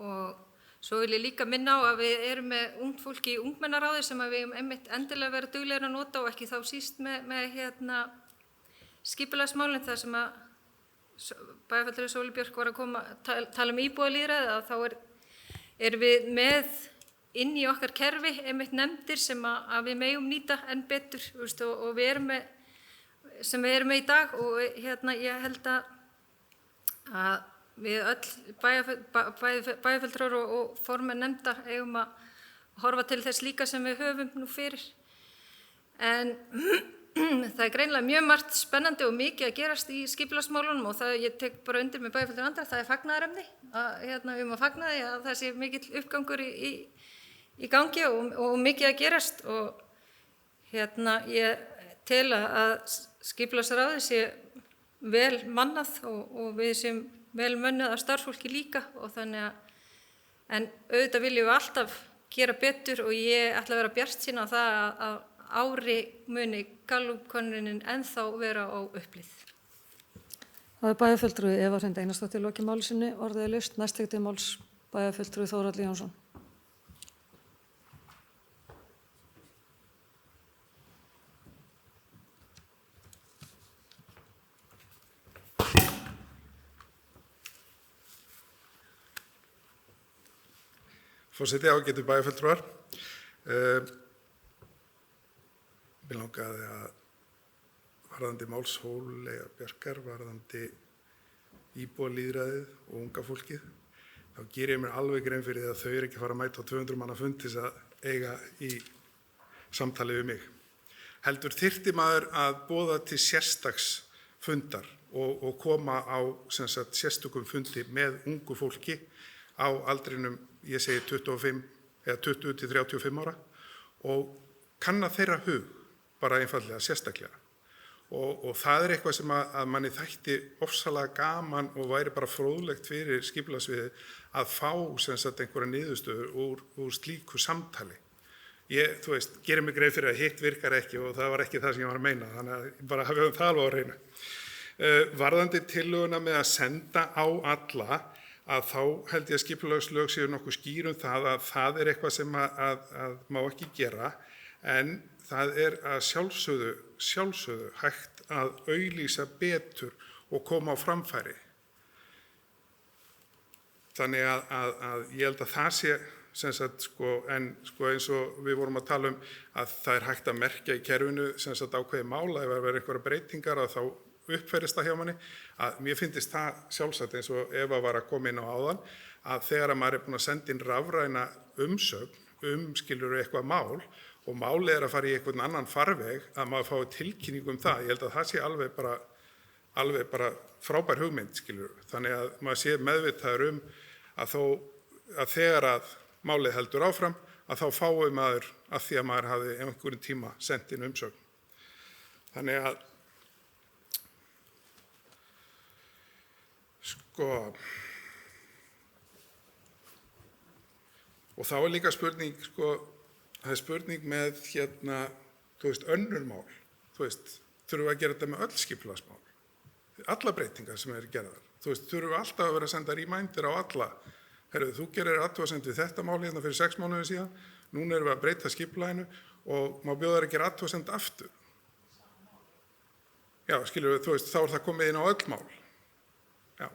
og svo vil ég líka minna á að við erum með ungt fólki í ungmennaráði sem við eigum einmitt endilega vera duglegir að nota og ekki þá síst með skipulagsmálin þar sem að bæjarfulltrúi Sóley Björk var að tala íbúalýðræði að þá erum við með inn í okkar kerfi einmitt nefndir sem að við megum nýta enn betur og við erum með sem við erum með í dag og ég held að við öll bæjarfulltrúar og formenn nefnda eigum að horfa til þess líka sem við höfum nú fyrir. En það er greinilega mjög margt spennandi og mikið að gerast í skipulagsmálunum og það ég tek bara undir með bæjarfulltrúar andra, það er fagnaðarefni að fagna því að það sé mikill uppgangur í gangi og mikið að gerast og ég tel að skipulagsráðið sé vel mannað og við séum vel mönnuð af starfsfólki líka og þannig en auðvitað viljum við alltaf gera betur og ég ætla að vera bjartsýn á það að ári muni Gallup-könnunin ennþá vera á upplið. Það er bæjarfulltrúi Eva Hrund Einarsdóttir lokið máli sinni, orðið er laust, næst tekur til máls bæjarfulltrúi Þórhallur Jónsson. Forseti, ágætu bæjarfulltrúar. Mér langaði að varðandi málshól eða Bjarkar, varðandi íbúalýðræðið og unga fólkið, þá gerir ég mér alveg grein fyrir að þau ekki að fara að mæta á 200 manna fund til þess að eiga í samtali við mig. Heldur þyrfti maður að boða til sérstaks fundar og koma á sérstökum fundi með ungu fólki á aldrinum, ég segi 25 eða 20 til 35 ára og kanna þeirra hug bara einfallega sérstaklega. Og það eitthvað sem að manni þætti ofsalega gaman og væri bara fróðlegt fyrir skipulagsviðið að fá einhverja niðurstöður úr slíku samtali. Ég, gerir mig grein fyrir að hitt virkar ekki og það var ekki það sem ég var að meina, þannig að bara hafum það alveg á hreinu. Varðandi tillöguna með að senda á alla, að þá held ég að skipulagslög séu nokkuð skýr það að það eitthvað sem að má ekki gera, en það að sjálfsögðu hægt að auglýsa betur og koma á framfæri. Þannig að ég held að það sé, eins og við vorum að tala að það hægt að merkja í kerfinu ákveði mála, ef það verður einhverja breytingar að þá uppfærist það hjá manni, að mér finnst það sjálfsagt eins og Eva var að koma inn á áðan, að þegar að maður búin að senda inn rafræna umsögn skilur eitthvað mál, og málið að fara í einhvern annan farveg, að maður fái tilkynningu það. Ég held að það sé alveg bara frábær hugmynd, skilur. Þannig að maður sé meðvitaður að þegar að málið heldur áfram, að þá fái maður að því að maður hafi einhverjum tíma sent inn umsögn. Þannig að, og þá líka spurning, það spurning með önnur mál, þurfum við að gera þetta með öll skipulagsmál, alla breytingar sem eru gerðar, þurfum við alltaf að vera að senda reminder á alla, þú gerir athugasemd við þetta mál hérna fyrir 6 mánuðum síðan, núna erum við að breyta skipulaginu og má bjóða þær að gera athugasemd aftur. Já, skilur við, þá það komið inn á öll mál. Já.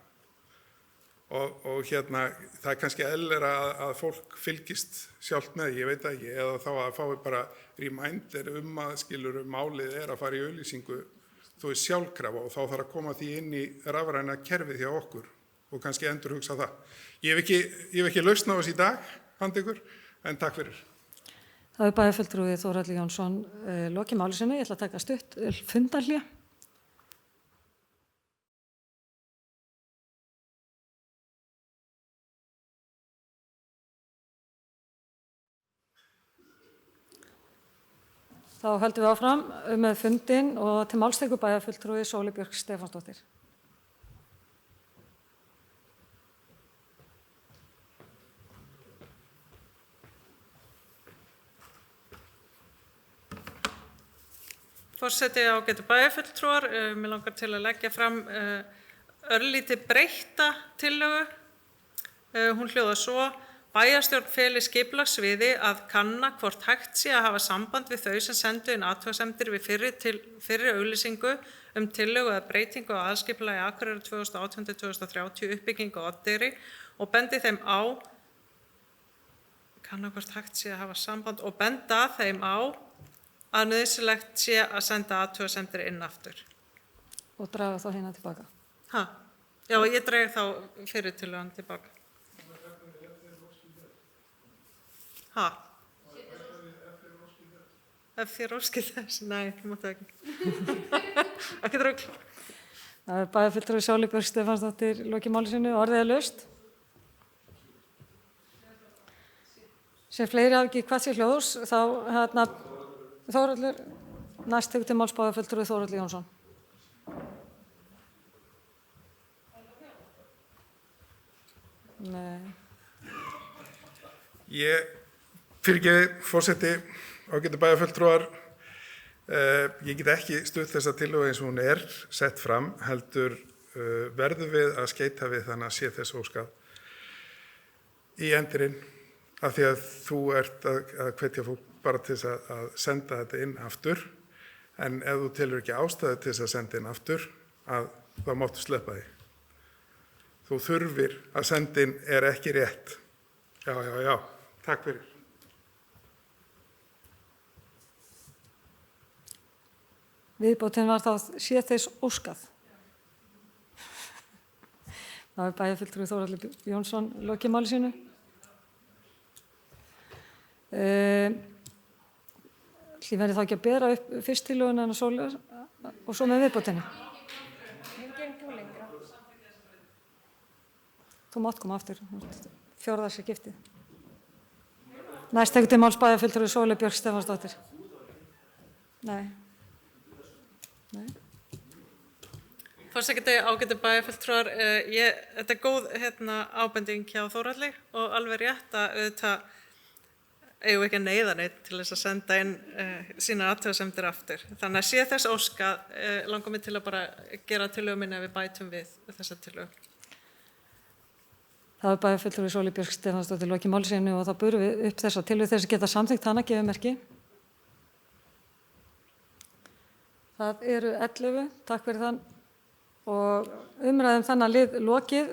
Og það kannski eðlilegra að fólk fylgist sjálft með, ég veit ekki, eða þá að fái bara reminder að skilur málið að fara í auglýsingu sjálfkrafa og þá þarf að koma því inn í rafræna kerfið hjá okkur og kannski endurhugsa það. Ég hef ekki lausn á þessu í dag, handa ykkur, en takk fyrir. Það bæjarfulltrúi Þórhallur Jónsson lokið máli sinni, ég ætla að taka stutt fundarhlé. Þá höldum við áfram með fundinn og til máls tekur bæjarfulltrúi Sóley Björk Stefánsdóttir. Forseti, ágætu bæjarfulltrúar, mig langar til að leggja fram örlítið breytta tillögu. Hún hljóðar svo: Bæjarstjórn feli skipulagssviði að kanna hvort hægt sé að hafa samband við þau sem sendu inn athugasemdir við fyrri auglýsingu tillögu að breytingu á aðalskipulagi Akureyrar 2018-2030 uppbyggingu á Oddeyri og bendi þeim á kanna hvort hægt sé að hafa samband og benda þeim á að nauðsynlegt sé að senda athugasemdir inn aftur. Og draga þá hérna tilbaka. Já, ég dreg þá fyrir tillögun tilbaka. Ef þér óskið þess? Nei, þú máttu ekki. Ekki drögl. Það bæjarfulltrúi Sóley Björk Stefánsdóttir lokið máli sínu, orðið laust. Sem fleiri hafa ekki hvað sér hljóðs, þá Þórhallur, næst tekur til máls bæjarfulltrúi Þórhallur Jónsson. Nei. Fyrirgefi, forseti, ágætu bæjarfulltrúar, ég get ekki stutt þessa tillögu eins og hún sett fram, heldur verðum við að skeita við þannig að sé þess óskað í endurinn, af því að þú ert að hvetja fólk bara til þess að senda þetta inn aftur, en ef þú telur ekki ástæðu til þess að senda inn aftur, þá máttu sleppa því. Þú þurfir að senda inn ekki rétt. Já, Takk fyrir. Viðbótin var þá sé þess óskað. Það var bæjarfulltrúi Þórhallur Jónsson lokið máli sínu. Því verði þá ekki að bera upp fyrst tillöguna en að Sólveig og svo með viðbótinni. Þú mátt koma aftur, fjórða sér giftið. Næst tekur til máls bæjarfulltrúi Sólveig Björk Stefánsdóttir. Nei. Forseti, ágætu bæjarfulltrúar, þetta er góð ábending hjá Þórhalli og alveg rétt að auðvitað eigum við ekki að neyða neitt til þess að senda inn sína athugasemdir aftur. Þannig að sé þess óskað langar mig til að bara gera tillögu minni ef við bætum við þessa tillögu. Það var bæjarfulltrúi Sólveig Björk Stefánsdóttir lokið máli sínu og þá burum við upp þessa tillögu þess að geta samþykkt hana, gefið merki. Það eru 11, takk fyrir þann og umræðum þannig lið lokið.